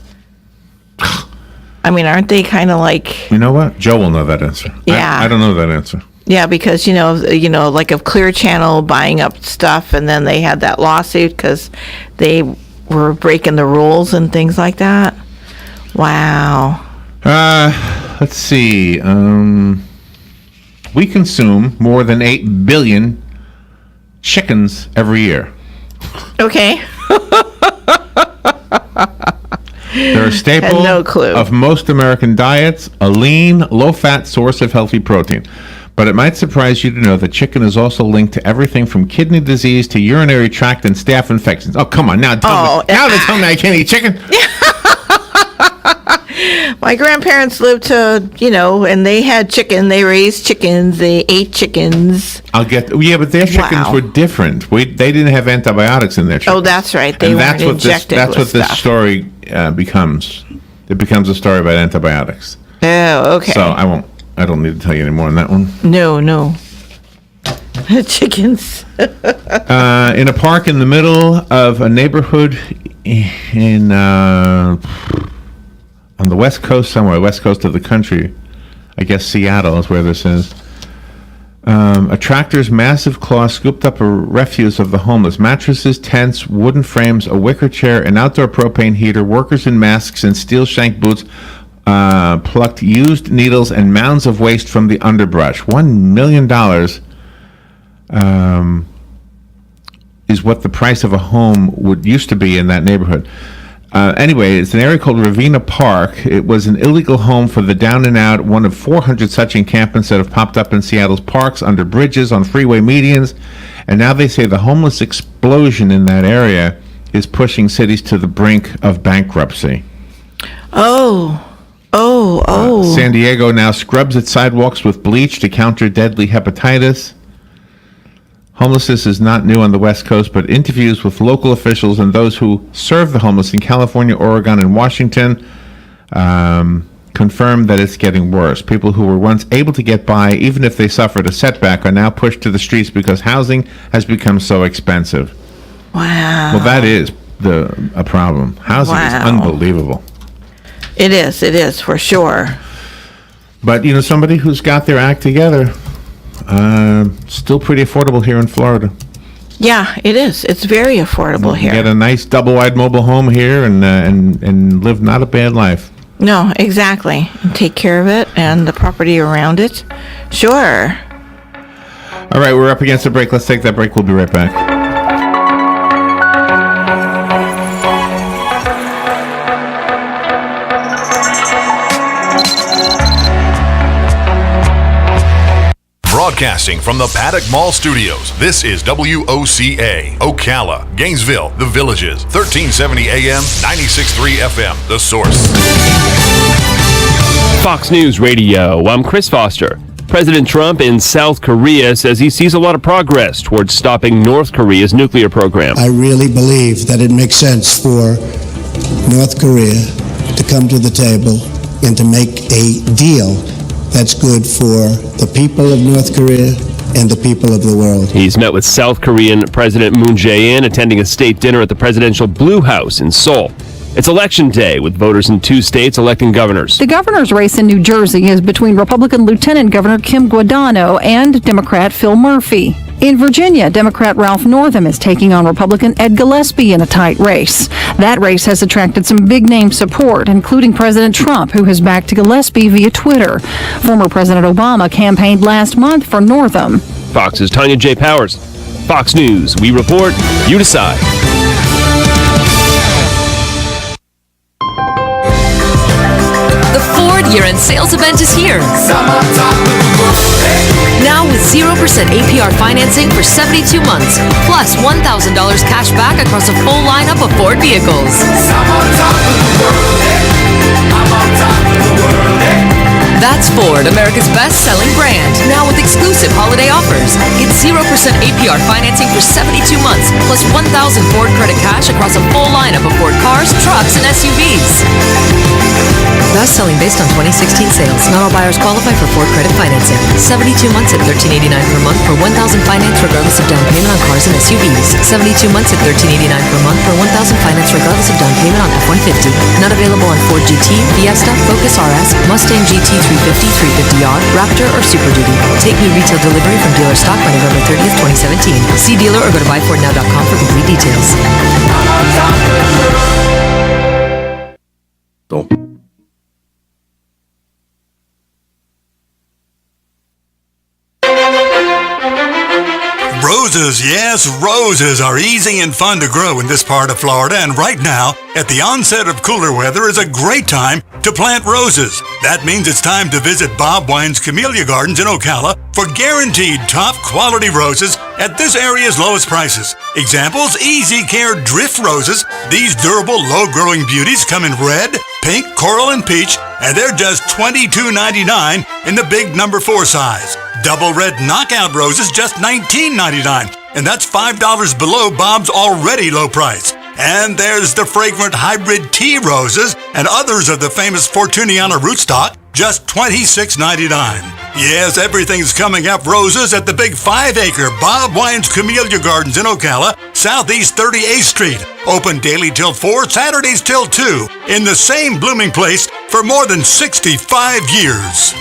I mean, aren't they kind of like...
You know what? Joe will know that answer.
Yeah.
I don't know that answer.
Yeah, because, you know, like of Clear Channel buying up stuff, and then they had that lawsuit because they were breaking the rules and things like that. Wow.
Let's see. We consume more than 8 billion chickens every year.
Okay.
They're a staple of most American diets, a lean, low-fat source of healthy protein. But it might surprise you to know that chicken is also linked to everything from kidney disease to urinary tract and staph infections. Oh, come on. Now tell me I can't eat chicken.
My grandparents lived to, and they had chicken. They raised chickens. They ate chickens.
But their chickens were different. They didn't have antibiotics in their chickens.
Oh, that's right. They weren't injected
That's what
stuff.
this story becomes. It becomes a story about antibiotics.
Oh, okay.
So I don't need to tell you any more on that one.
No. Chickens.
In a park in the middle of a neighborhood on the west coast somewhere, west coast of the country, I guess Seattle is where this is. A tractor's massive claw scooped up a refuse of the homeless. Mattresses, tents, wooden frames, a wicker chair, an outdoor propane heater, workers in masks and steel shank boots plucked used needles and mounds of waste from the underbrush. $1 million is what the price of a home used to be in that neighborhood. Anyway, it's an area called Ravenna Park. It was an illegal home for the down and out, one of 400 such encampments that have popped up in Seattle's parks, under bridges, on freeway medians. And now they say the homeless explosion in that area is pushing cities to the brink of bankruptcy. San Diego now scrubs its sidewalks with bleach to counter deadly hepatitis. Homelessness is not new on the West Coast, but interviews with local officials and those who serve the homeless in California, Oregon, and Washington confirm that it's getting worse. People who were once able to get by, even if they suffered a setback, are now pushed to the streets because housing has become so expensive.
Wow.
Well, that is a problem. Housing is unbelievable.
It is, for sure.
But, somebody who's got their act together... still pretty affordable here in Florida.
Yeah, it is. It's very affordable here.
Get a nice double-wide mobile home here and live not a bad life.
No, exactly. And take care of it and the property around it. Sure.
All right, we're up against a break. Let's take that break. We'll be right back.
Broadcasting from the Paddock Mall Studios, this is WOCA, Ocala, Gainesville, The Villages, 1370 AM, 96.3 FM, The Source.
Fox News Radio, I'm Chris Foster. President Trump in South Korea says he sees a lot of progress towards stopping North Korea's nuclear program.
I really believe that it makes sense for North Korea to come to the table and to make a deal that's good for the people of North Korea and the people of the world.
He's met with South Korean President Moon Jae-in, attending a state dinner at the presidential Blue House in Seoul. It's Election Day, with voters in 2 states electing governors.
The governor's race in New Jersey is between Republican Lieutenant Governor Kim Guadagno and Democrat Phil Murphy. In Virginia, Democrat Ralph Northam is taking on Republican Ed Gillespie in a tight race. That race has attracted some big-name support, including President Trump, who has backed Gillespie via Twitter. Former President Obama campaigned last month for Northam.
Fox's Tanya J. Powers. Fox News. We report, you decide.
The Ford year-end sales event is here. Now with 0% APR financing for 72 months, plus $1,000 cash back across a full lineup of Ford vehicles. That's Ford, America's best-selling brand. Now with exclusive holiday offers. Get 0% APR financing for 72 months, plus $1,000 Ford credit cash across a full lineup of Ford cars, trucks, and SUVs. Best-selling based on 2016 sales. Not all buyers qualify for Ford credit financing. 72 months at $1,389 per month for $1,000 finance regardless of down payment on cars and SUVs. 72 months at $1,389 per month for $1,000 finance regardless of down payment on F-150. Not available on Ford GT, Fiesta, Focus RS, Mustang GT 350, 350R, Raptor, or Super Duty. Take new retail delivery from dealer stock by November 30th, 2017. See dealer or go to buyfordnow.com for complete details.
Roses, yes, roses are easy and fun to grow in this part of Florida, and right now, at the onset of cooler weather, is a great time to plant roses. That means it's time to visit Bob Wine's Camellia Gardens in Ocala for guaranteed top quality roses at this area's lowest prices. Examples, Easy Care Drift Roses. These durable, low-growing beauties come in red, pink, coral, and peach, and they're just $22.99 in the big number 4 size. Double red knockout roses, just $19.99, and that's $5 below Bob's already low price. And there's the fragrant hybrid tea roses and others of the famous Fortuniana rootstock, just $26.99. Yes, everything's coming up roses at the big 5-acre Bob Wine's Camellia Gardens in Ocala, Southeast 38th Street. Open daily till 4, Saturdays till 2, in the same blooming place for more than 65 years.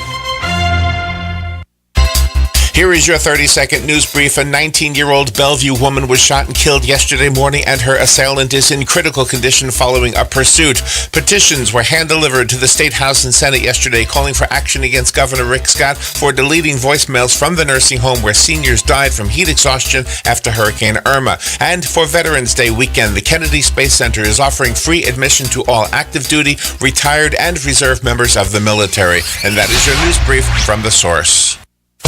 Here is your 30-second news brief. A 19-year-old Bellevue woman was shot and killed yesterday morning, and her assailant is in critical condition following a pursuit. Petitions were hand-delivered to the State House and Senate yesterday calling for action against Governor Rick Scott for deleting voicemails from the nursing home where seniors died from heat exhaustion after Hurricane Irma. And for Veterans Day weekend, the Kennedy Space Center is offering free admission to all active duty, retired, and reserve members of the military. And that is your news brief from The Source.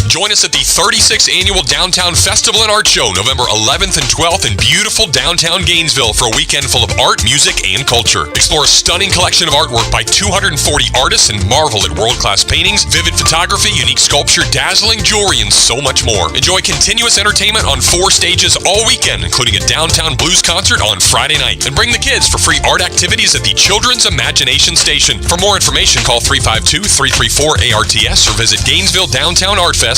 Join us at the 36th Annual Downtown Festival and Art Show, November 11th and 12th in beautiful downtown Gainesville for a weekend full of art, music, and culture. Explore a stunning collection of artwork by 240 artists and marvel at world-class paintings, vivid photography, unique sculpture, dazzling jewelry, and so much more. Enjoy continuous entertainment on 4 stages all weekend, including a downtown blues concert on Friday night. And bring the kids for free art activities at the Children's Imagination Station. For more information, call 352-334-ARTS or visit GainesvilleDowntownArtFest.org.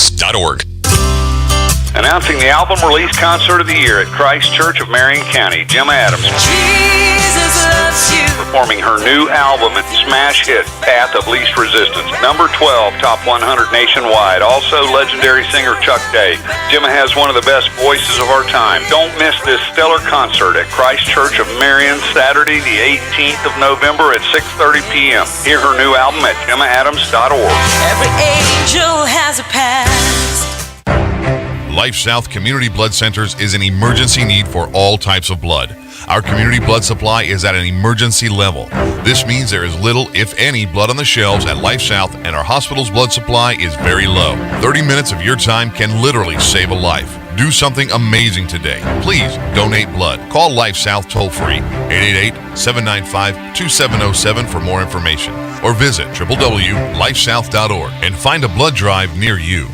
Announcing the album release concert of the year at Christ Church of Marion County, Jim Adams.
Jesus loves you.
Performing her new album and smash hit, Path of Least Resistance, number 12, top 100 nationwide. Also legendary singer Chuck Day. Jim has one of the best voices of our time. Don't miss this stellar concert at Christ Church of Marion, Saturday the 18th of November at 6:30 p.m. Hear her new album at jimadams.org.
Every angel has a past.
LifeSouth Community Blood Centers is an emergency need for all types of blood. Our community blood supply is at an emergency level. This means there is little, if any, blood on the shelves at LifeSouth, and our hospital's blood supply is very low. 30 minutes of your time can literally save a life. Do something amazing today. Please donate blood. Call LifeSouth toll-free, 888-795-2707 for more information, or visit www.lifesouth.org and find a blood drive near you.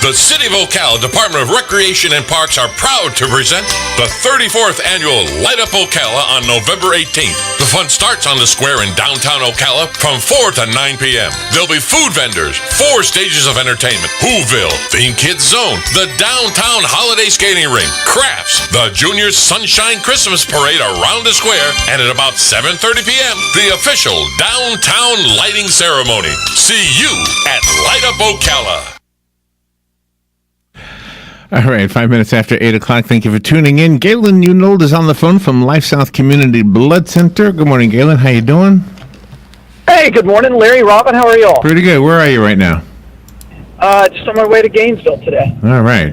The City of Ocala Department of Recreation and Parks are proud to present the 34th annual Light Up Ocala on November 18th. The fun starts on the square in downtown Ocala from 4 to 9 p.m. There'll be food vendors, 4 stages of entertainment, Whoville, Theme Kids Zone, the downtown holiday skating rink, crafts, the Junior Sunshine Christmas Parade around the square, and at about 7:30 p.m., the official downtown lighting ceremony. See you at Light Up Ocala.
All right, 5 minutes after 8 o'clock. Thank you for tuning in. Galen Unold is on the phone from LifeSouth Community Blood Center. Good morning, Galen. How you doing?
Hey, good morning, Larry, Robin. How are y'all?
Pretty good. Where are you right now?
Just on my way to Gainesville today.
All right.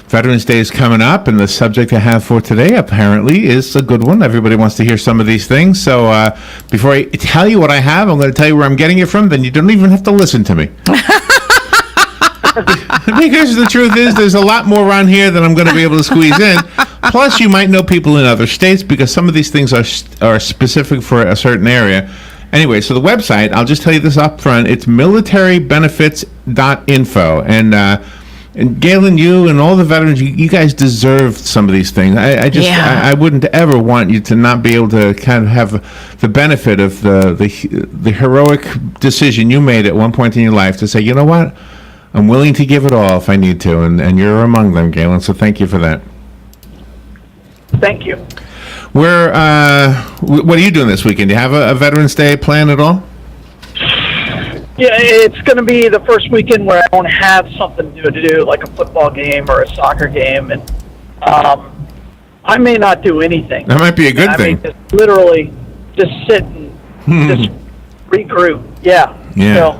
Veterans Day is coming up, and the subject I have for today apparently is a good one. Everybody wants to hear some of these things. So before I tell you what I have, I'm going to tell you where I'm getting it from. Then you don't even have to listen to me. Because the truth is, there's a lot more around here than I'm going to be able to squeeze in. Plus, you might know people in other states because some of these things are specific for a certain area. Anyway, so the website, I'll just tell you this up front, it's militarybenefits.info. And Galen, you and all the veterans, you guys deserve some of these things. I wouldn't ever want you to not be able to kind of have the benefit of the heroic decision you made at one point in your life to say, you know what? I'm willing to give it all if I need to, and you're among them, Galen, so thank you for that.
Thank you.
What are you doing this weekend? Do you have a Veterans Day plan at all?
Yeah, it's going to be the first weekend where I don't have something to do, like a football game or a soccer game, and I may not do anything.
That might be a good thing.
I mean, literally just sit and just regroup. Yeah. So,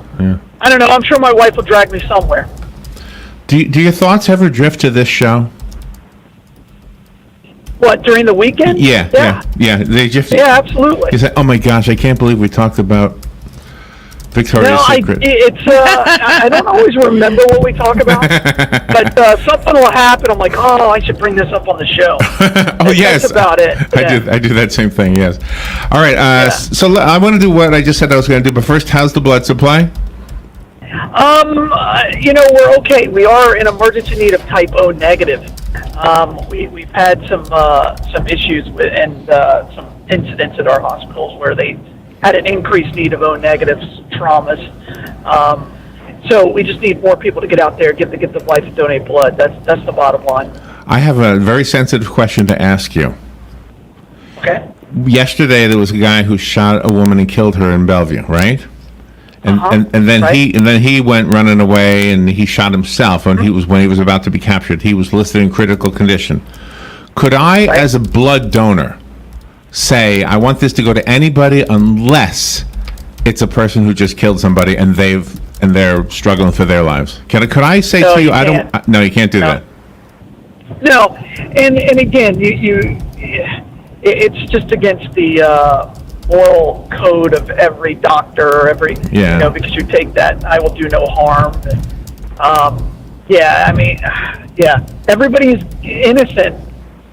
I don't know. I'm sure my wife will drag me somewhere.
Do your thoughts ever drift to this show?
What, during the weekend?
Yeah. They just.
Yeah, absolutely.
You say, "Oh my gosh, I can't believe we talked about Victoria's Secret."
I don't always remember what we talk about, but something will happen. I'm like, oh, I should bring this up on the show.
Yes,
that's about it.
I do that same thing. Yes. All right. So I want to do what I just said I was going to do, but first, how's the blood supply?
We're okay. We are in emergency need of type O negative. We've had some issues with and some incidents at our hospitals where they had an increased need of O negative traumas. So we just need more people to get out there, get the life and donate blood. That's the bottom line.
I have a very sensitive question to ask you.
Okay.
Yesterday there was a guy who shot a woman and killed her in Bellevue, right? And then he went running away and he shot himself when he was about to be captured. He was listed in critical condition. Could I, as a blood donor, say I want this to go to anybody unless it's a person who just killed somebody and they're struggling for their lives? Could I say to you, I don't? No, you can't do that.
No, and again, it's just against the moral code of every doctor, because you take that I will do no harm. Everybody's innocent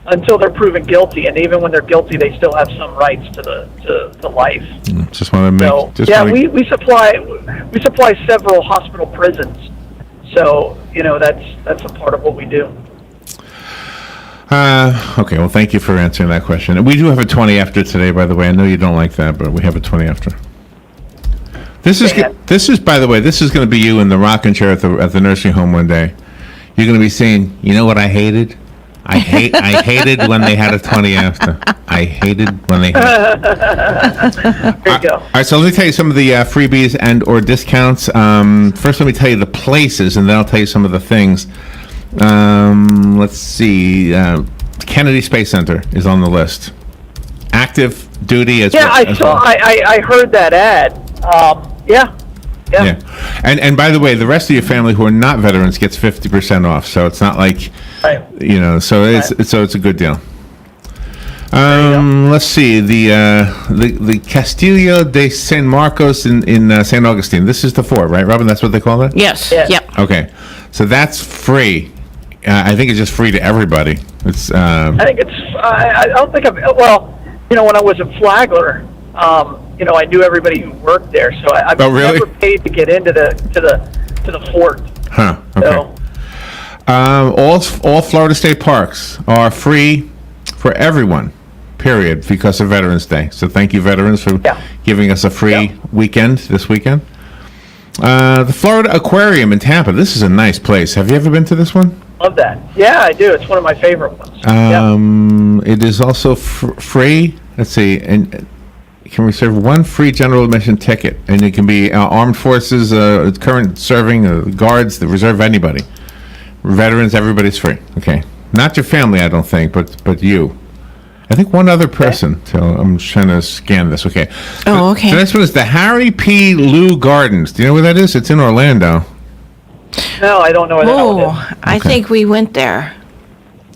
until they're proven guilty, and even when they're guilty, they still have some rights to the life.
Just want to make.
We supply several hospital prisons, so that's a part of what we do.
Okay, well, thank you for answering that question. We do have a 20 after today, by the way. I know you don't like that, but we have a 20 after. This is, by the way, this is going to be you in the rocking chair at the nursing home one day. You're going to be saying, you know what I hated? I hated when they had a 20 after. I hated when they had.
There you go.
All right, so let me tell you some of the freebies and or discounts. First, let me tell you the places, and then I'll tell you some of the things. Let's see. Kennedy Space Center is on the list. Active duty as well.
I heard that ad. Yeah.
And by the way, the rest of your family who are not veterans gets 50% off. So it's not like, So it's a good deal. Let's see. The Castillo de San Marcos in San Augustine. This is the fort, right, Robin? That's what they call it?
Yes. Yep.
Okay. So that's free. I think it's just free to everybody. It's.
I think it's. I don't think I've. Well, when I was at Flagler, I knew everybody who worked there, so I've never paid to get into the fort.
Huh. Okay. All Florida state parks are free for everyone. Period. Because of Veterans Day. So thank you, veterans, for giving us a free weekend this weekend. The Florida Aquarium in Tampa. This is a nice place. Have you ever been to this one?
Love that. Yeah, I do. It's one of my favorite ones.
It is also free. Let's see, and you can reserve one free general admission ticket, and it can be armed forces, current serving guards. That reserve anybody, veterans. Everybody's free. Okay, not your family, I don't think, but you. I think one other person. So I'm trying to scan this. Okay.
Oh, okay.
So this one is the Harry P. Lou Gardens. Do you know where that is? It's in Orlando.
No, I don't know where that one is.
I think we went there.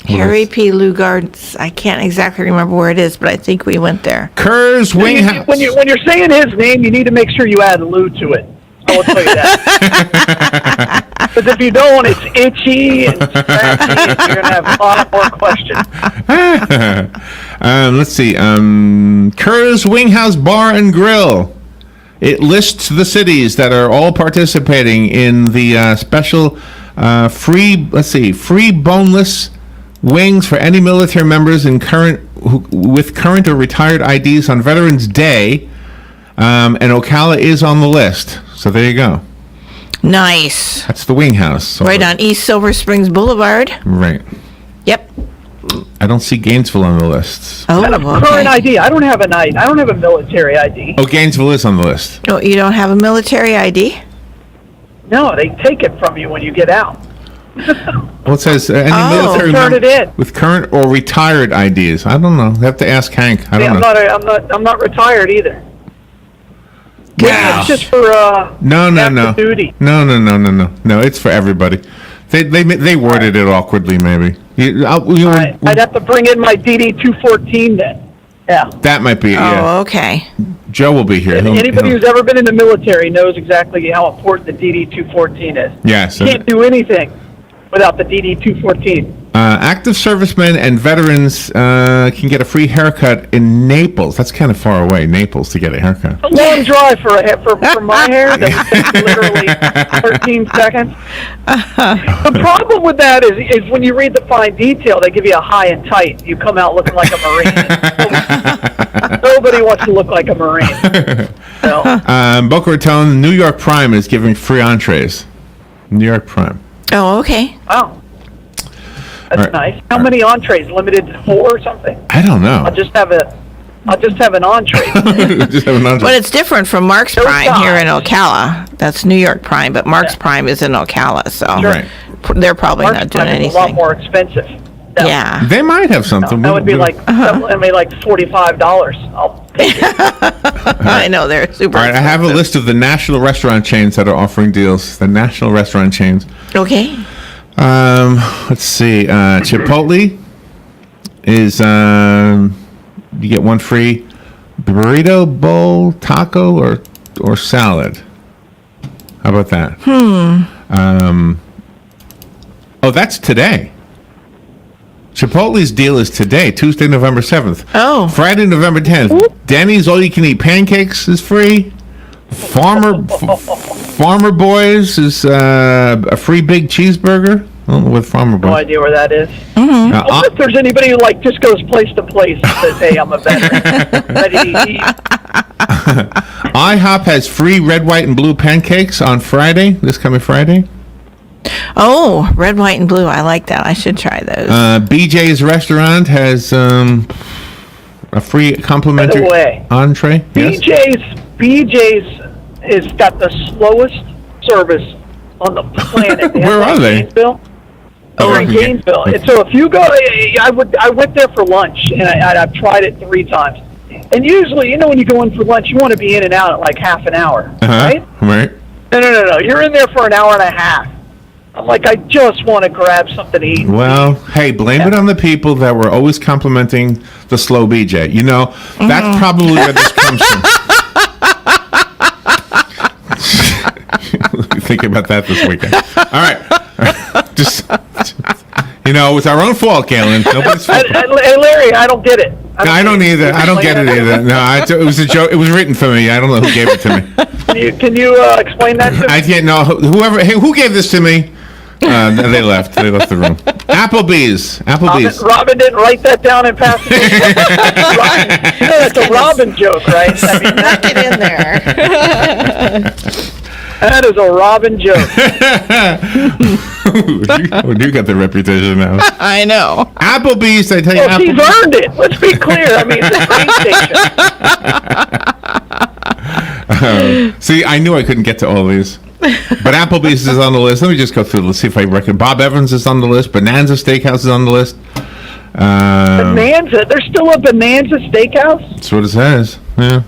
Harry P. Lou Gardens. I can't exactly remember where it is, but I think we went there.
Kerr's Wing House.
When you're saying his name, you need to make sure you add Lou to it. I will tell you that. Because if you don't, it's itchy and scratchy, and you're going to have a lot more questions.
Let's see. Kerr's Wing House Bar and Grill. It lists the cities that are all participating in the special free boneless wings for any military members with current or retired IDs on Veterans Day. And Ocala is on the list. So there you go.
Nice.
That's the Wing House.
Right on East Silver Springs Boulevard.
Right.
Yep.
I don't see Gainesville on the list.
Oh,
current ID. I don't have an ID. I don't have a military ID.
Oh, Gainesville is on the list.
Oh, you don't have a military ID?
No, they take it from you when you get out.
Well, it says any military
turn
member
it in.
with current or retired IDs. I don't know. You have to ask Hank. I don't know.
I'm not retired either.
Wow.
It's just for
No.
active duty.
No. It's for everybody. They worded it awkwardly, maybe.
I'd have to bring in my DD 214 then. Yeah.
That might be it. Yeah.
Oh, okay.
Joe will be here.
Anybody who's ever been in the military knows exactly how important the DD 214 is.
Yes.
You can't do anything without the DD 214.
Active servicemen and veterans can get a free haircut in Naples. That's kind of far away, Naples, to get a haircut.
A long drive for my hair. That would take literally 13 seconds. The problem with that is when you read the fine detail, they give you a high and tight. You come out looking like a Marine. Nobody wants to look like a Marine. So.
Boca Raton, New York Prime is giving free entrees. New York Prime.
Oh, okay.
Wow. That's nice. How many entrees? Limited to 4 or something?
I don't know.
I'll just have an entree.
But it's different from Mark's Prime here in Ocala. That's New York Prime, but Mark's Prime is in Ocala, so they're probably
Mark's
not doing
Prime is
anything.
a lot more expensive. No.
Yeah.
They might have something.
That would be like $45. I'll take it.
I know, they're super
All right, I have a list of the national restaurant chains that are offering deals. The national restaurant chains.
Okay.
Let's see. Chipotle is you get one free burrito, bowl, taco, or salad. How about that? Oh, that's today. Chipotle's deal is today, Tuesday, November 7th.
Oh.
Friday, November 10th. Denny's all-you-can-eat pancakes is free. Farmer Boys is a free big cheeseburger. I don't know what Farmer Boys.
No idea where that is. I wonder if there's anybody who just goes place to place and says, "Hey, I'm a veteran, ready to eat."
IHOP has free red, white, and blue pancakes on Friday. This coming Friday.
Oh, red, white, and blue. I like that. I should try those.
BJ's Restaurant has a free complimentary entree. Yes?
BJ's has got the slowest service on the planet.
Where are they?
Gainesville. Over in Gainesville. And so if you go, I went there for lunch, and I've tried it 3 times. And usually, when you go in for lunch, you want to be in and out at like half an hour, right?
Right.
No. You're in there for an hour and a half. I'm like, I just want to grab something to eat.
Well, hey, blame it on the people that were always complimenting the slow BJ. That's probably where this comes from. Think about that this weekend. All right. Just, it's our own fault, Galen. Nobody's fault.
Hey, Larry, I don't get it.
I don't either. I don't get it either. No, it was a joke. It was written for me. I don't know who gave it to me.
Can you explain that to me?
I can't know. Who gave this to me? They left. They left the room. Applebee's.
Robin didn't write that down and pass it. That's a Robin joke, right? I mean,
Knock it in there.
That is a Robin joke.
You got the reputation now.
I know.
Applebee's, I tell you.
Well, she's earned it. Let's be clear. I mean, it's a train station.
See, I knew I couldn't get to all these. But Applebee's is on the list. Let me just go through. Let's see if I reckon. Bob Evans is on the list. Bonanza Steakhouse is on the list.
Bonanza? There's still a Bonanza Steakhouse?
That's what it says. Yeah.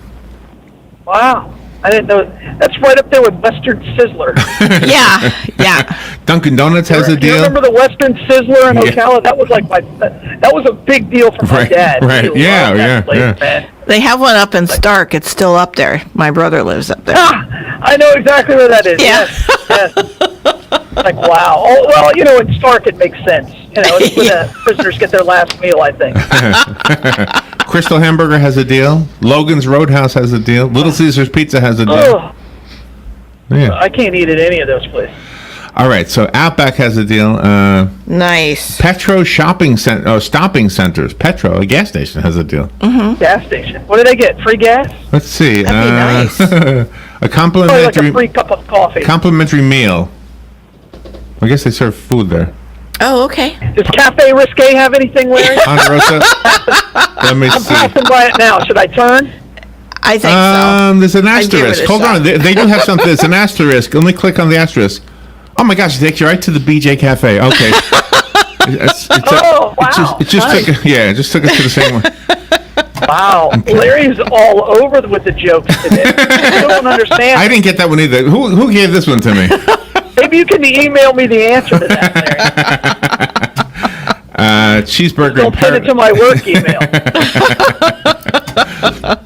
Wow. I didn't know. That's right up there with Western Sizzler.
Yeah.
Dunkin' Donuts has a
Do you
deal.
remember the Western Sizzler in Ocala? That was like that was a big deal for my dad.
Right.
He loved that place, man.
They have one up in Stark. It's still up there. My brother lives up there.
I know exactly where that is.
Yeah.
Yes. Like, wow. Oh, well, in Stark it makes sense. It's where the prisoners get their last meal, I think.
Crystal Hamburger has a deal. Logan's Roadhouse has a deal. Little Caesars Pizza has a deal.
Oh,
Yeah.
I can't eat at any of those places.
All right, so Outback has a deal.
Nice.
Petro Stopping Centers. Petro, a gas station, has a deal.
Mm-hmm.
Gas station. What do they get? Free gas?
Let's see.
That'd be nice.
A complimentary,
like a free cup of coffee.
complimentary meal. I guess they serve food there.
Oh, okay.
Does Cafe Risque have anything, Larry?
Ponderosa. Let me
I'm
see.
passing by it now. Should I turn?
I think so.
There's an
I'd give it
asterisk.
a
Hold
shot.
on. They do have something. It's an asterisk. Let me click on the asterisk. Oh my gosh, it takes you right to the BJ Cafe. Okay. It just took us to the same one.
Wow.
Okay.
Larry's all over with the jokes today. I don't understand.
I didn't get that one either. Who gave this one to me?
Maybe you can email me the answer to that, Larry.
Cheeseburger
Don't
and
send it to my work email.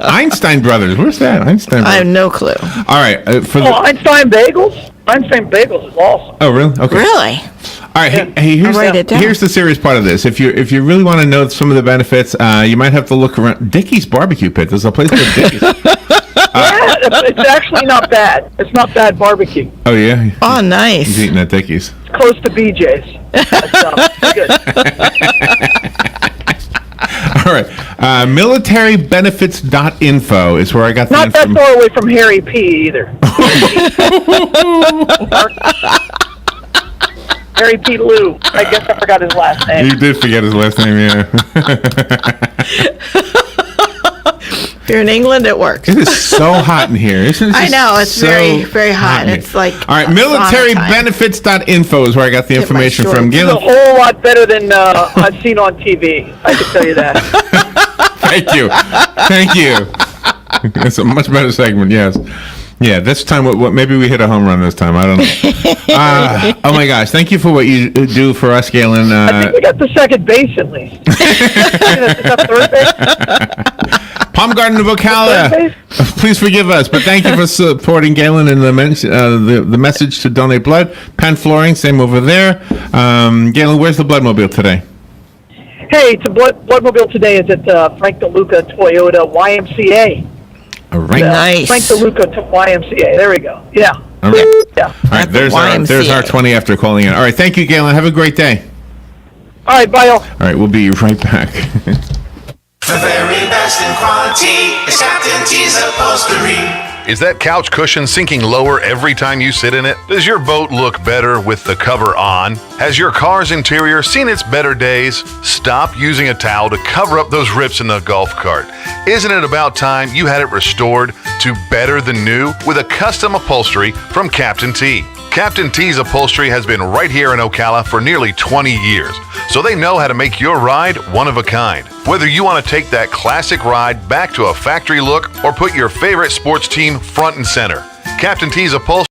Einstein Brothers. Where's that? Einstein Brothers.
I have no clue.
All right.
Einstein Bagels? Einstein Bagels is awesome.
Oh, really? Okay.
Really?
All right. Hey,
I'll write it down.
here's the serious part of this. If you really want to know some of the benefits, you might have to look around. Dickey's Barbecue Pit. There's a place called Dickey's.
Yeah, it's actually not bad. It's not bad barbecue.
Oh, yeah?
Oh, nice.
He's eating at Dickey's.
It's close to BJ's. It's good.
All right. Militarybenefits.info is where I got the
Not that
information.
far away from Harry P. either. Harry P. Lou. I guess I forgot his last name.
You did forget his last name, yeah.
If you're in England, it works.
It is so hot in here, isn't it?
I know, it's
so
very, very hot.
in here.
It's like
all right, militarybenefits.info is where I got the information from.
It's a
Galen,
whole lot better than I've seen on TV. I can tell you that.
Thank you. It's a much better segment, yes. Yeah, this time, maybe we hit a home run this time. I don't know. Oh my gosh, thank you for what you do for us, Galen.
I think we got the second base at least. Is that third base?
Palm Garden of Ocala, please forgive us, but thank you for supporting Galen and the message to donate blood. Penn Flooring, same over there. Galen, where's the Bloodmobile today?
Hey, it's a Bloodmobile today is at Frank DeLuca Toyota YMCA.
All right.
Nice.
Frank DeLuca YMCA. There we go. Yeah.
All right.
Yeah.
All right, there's our 20 after calling in. All right, thank you, Galen. Have a great day.
All right, bye, all.
All right, we'll be right back.
The very best in quality is Captain T's upholstery.
Is that couch cushion sinking lower every time you sit in it? Does your boat look better with the cover on? Has your car's interior seen its better days? Stop using a towel to cover up those rips in the golf cart. Isn't it about time you had it restored to better than new with a custom upholstery from Captain T? Captain T's upholstery has been right here in Ocala for nearly 20 years, so they know how to make your ride one of a kind. Whether you want to take that classic ride back to a factory look or put your favorite sports team front and center, Captain T's upholstery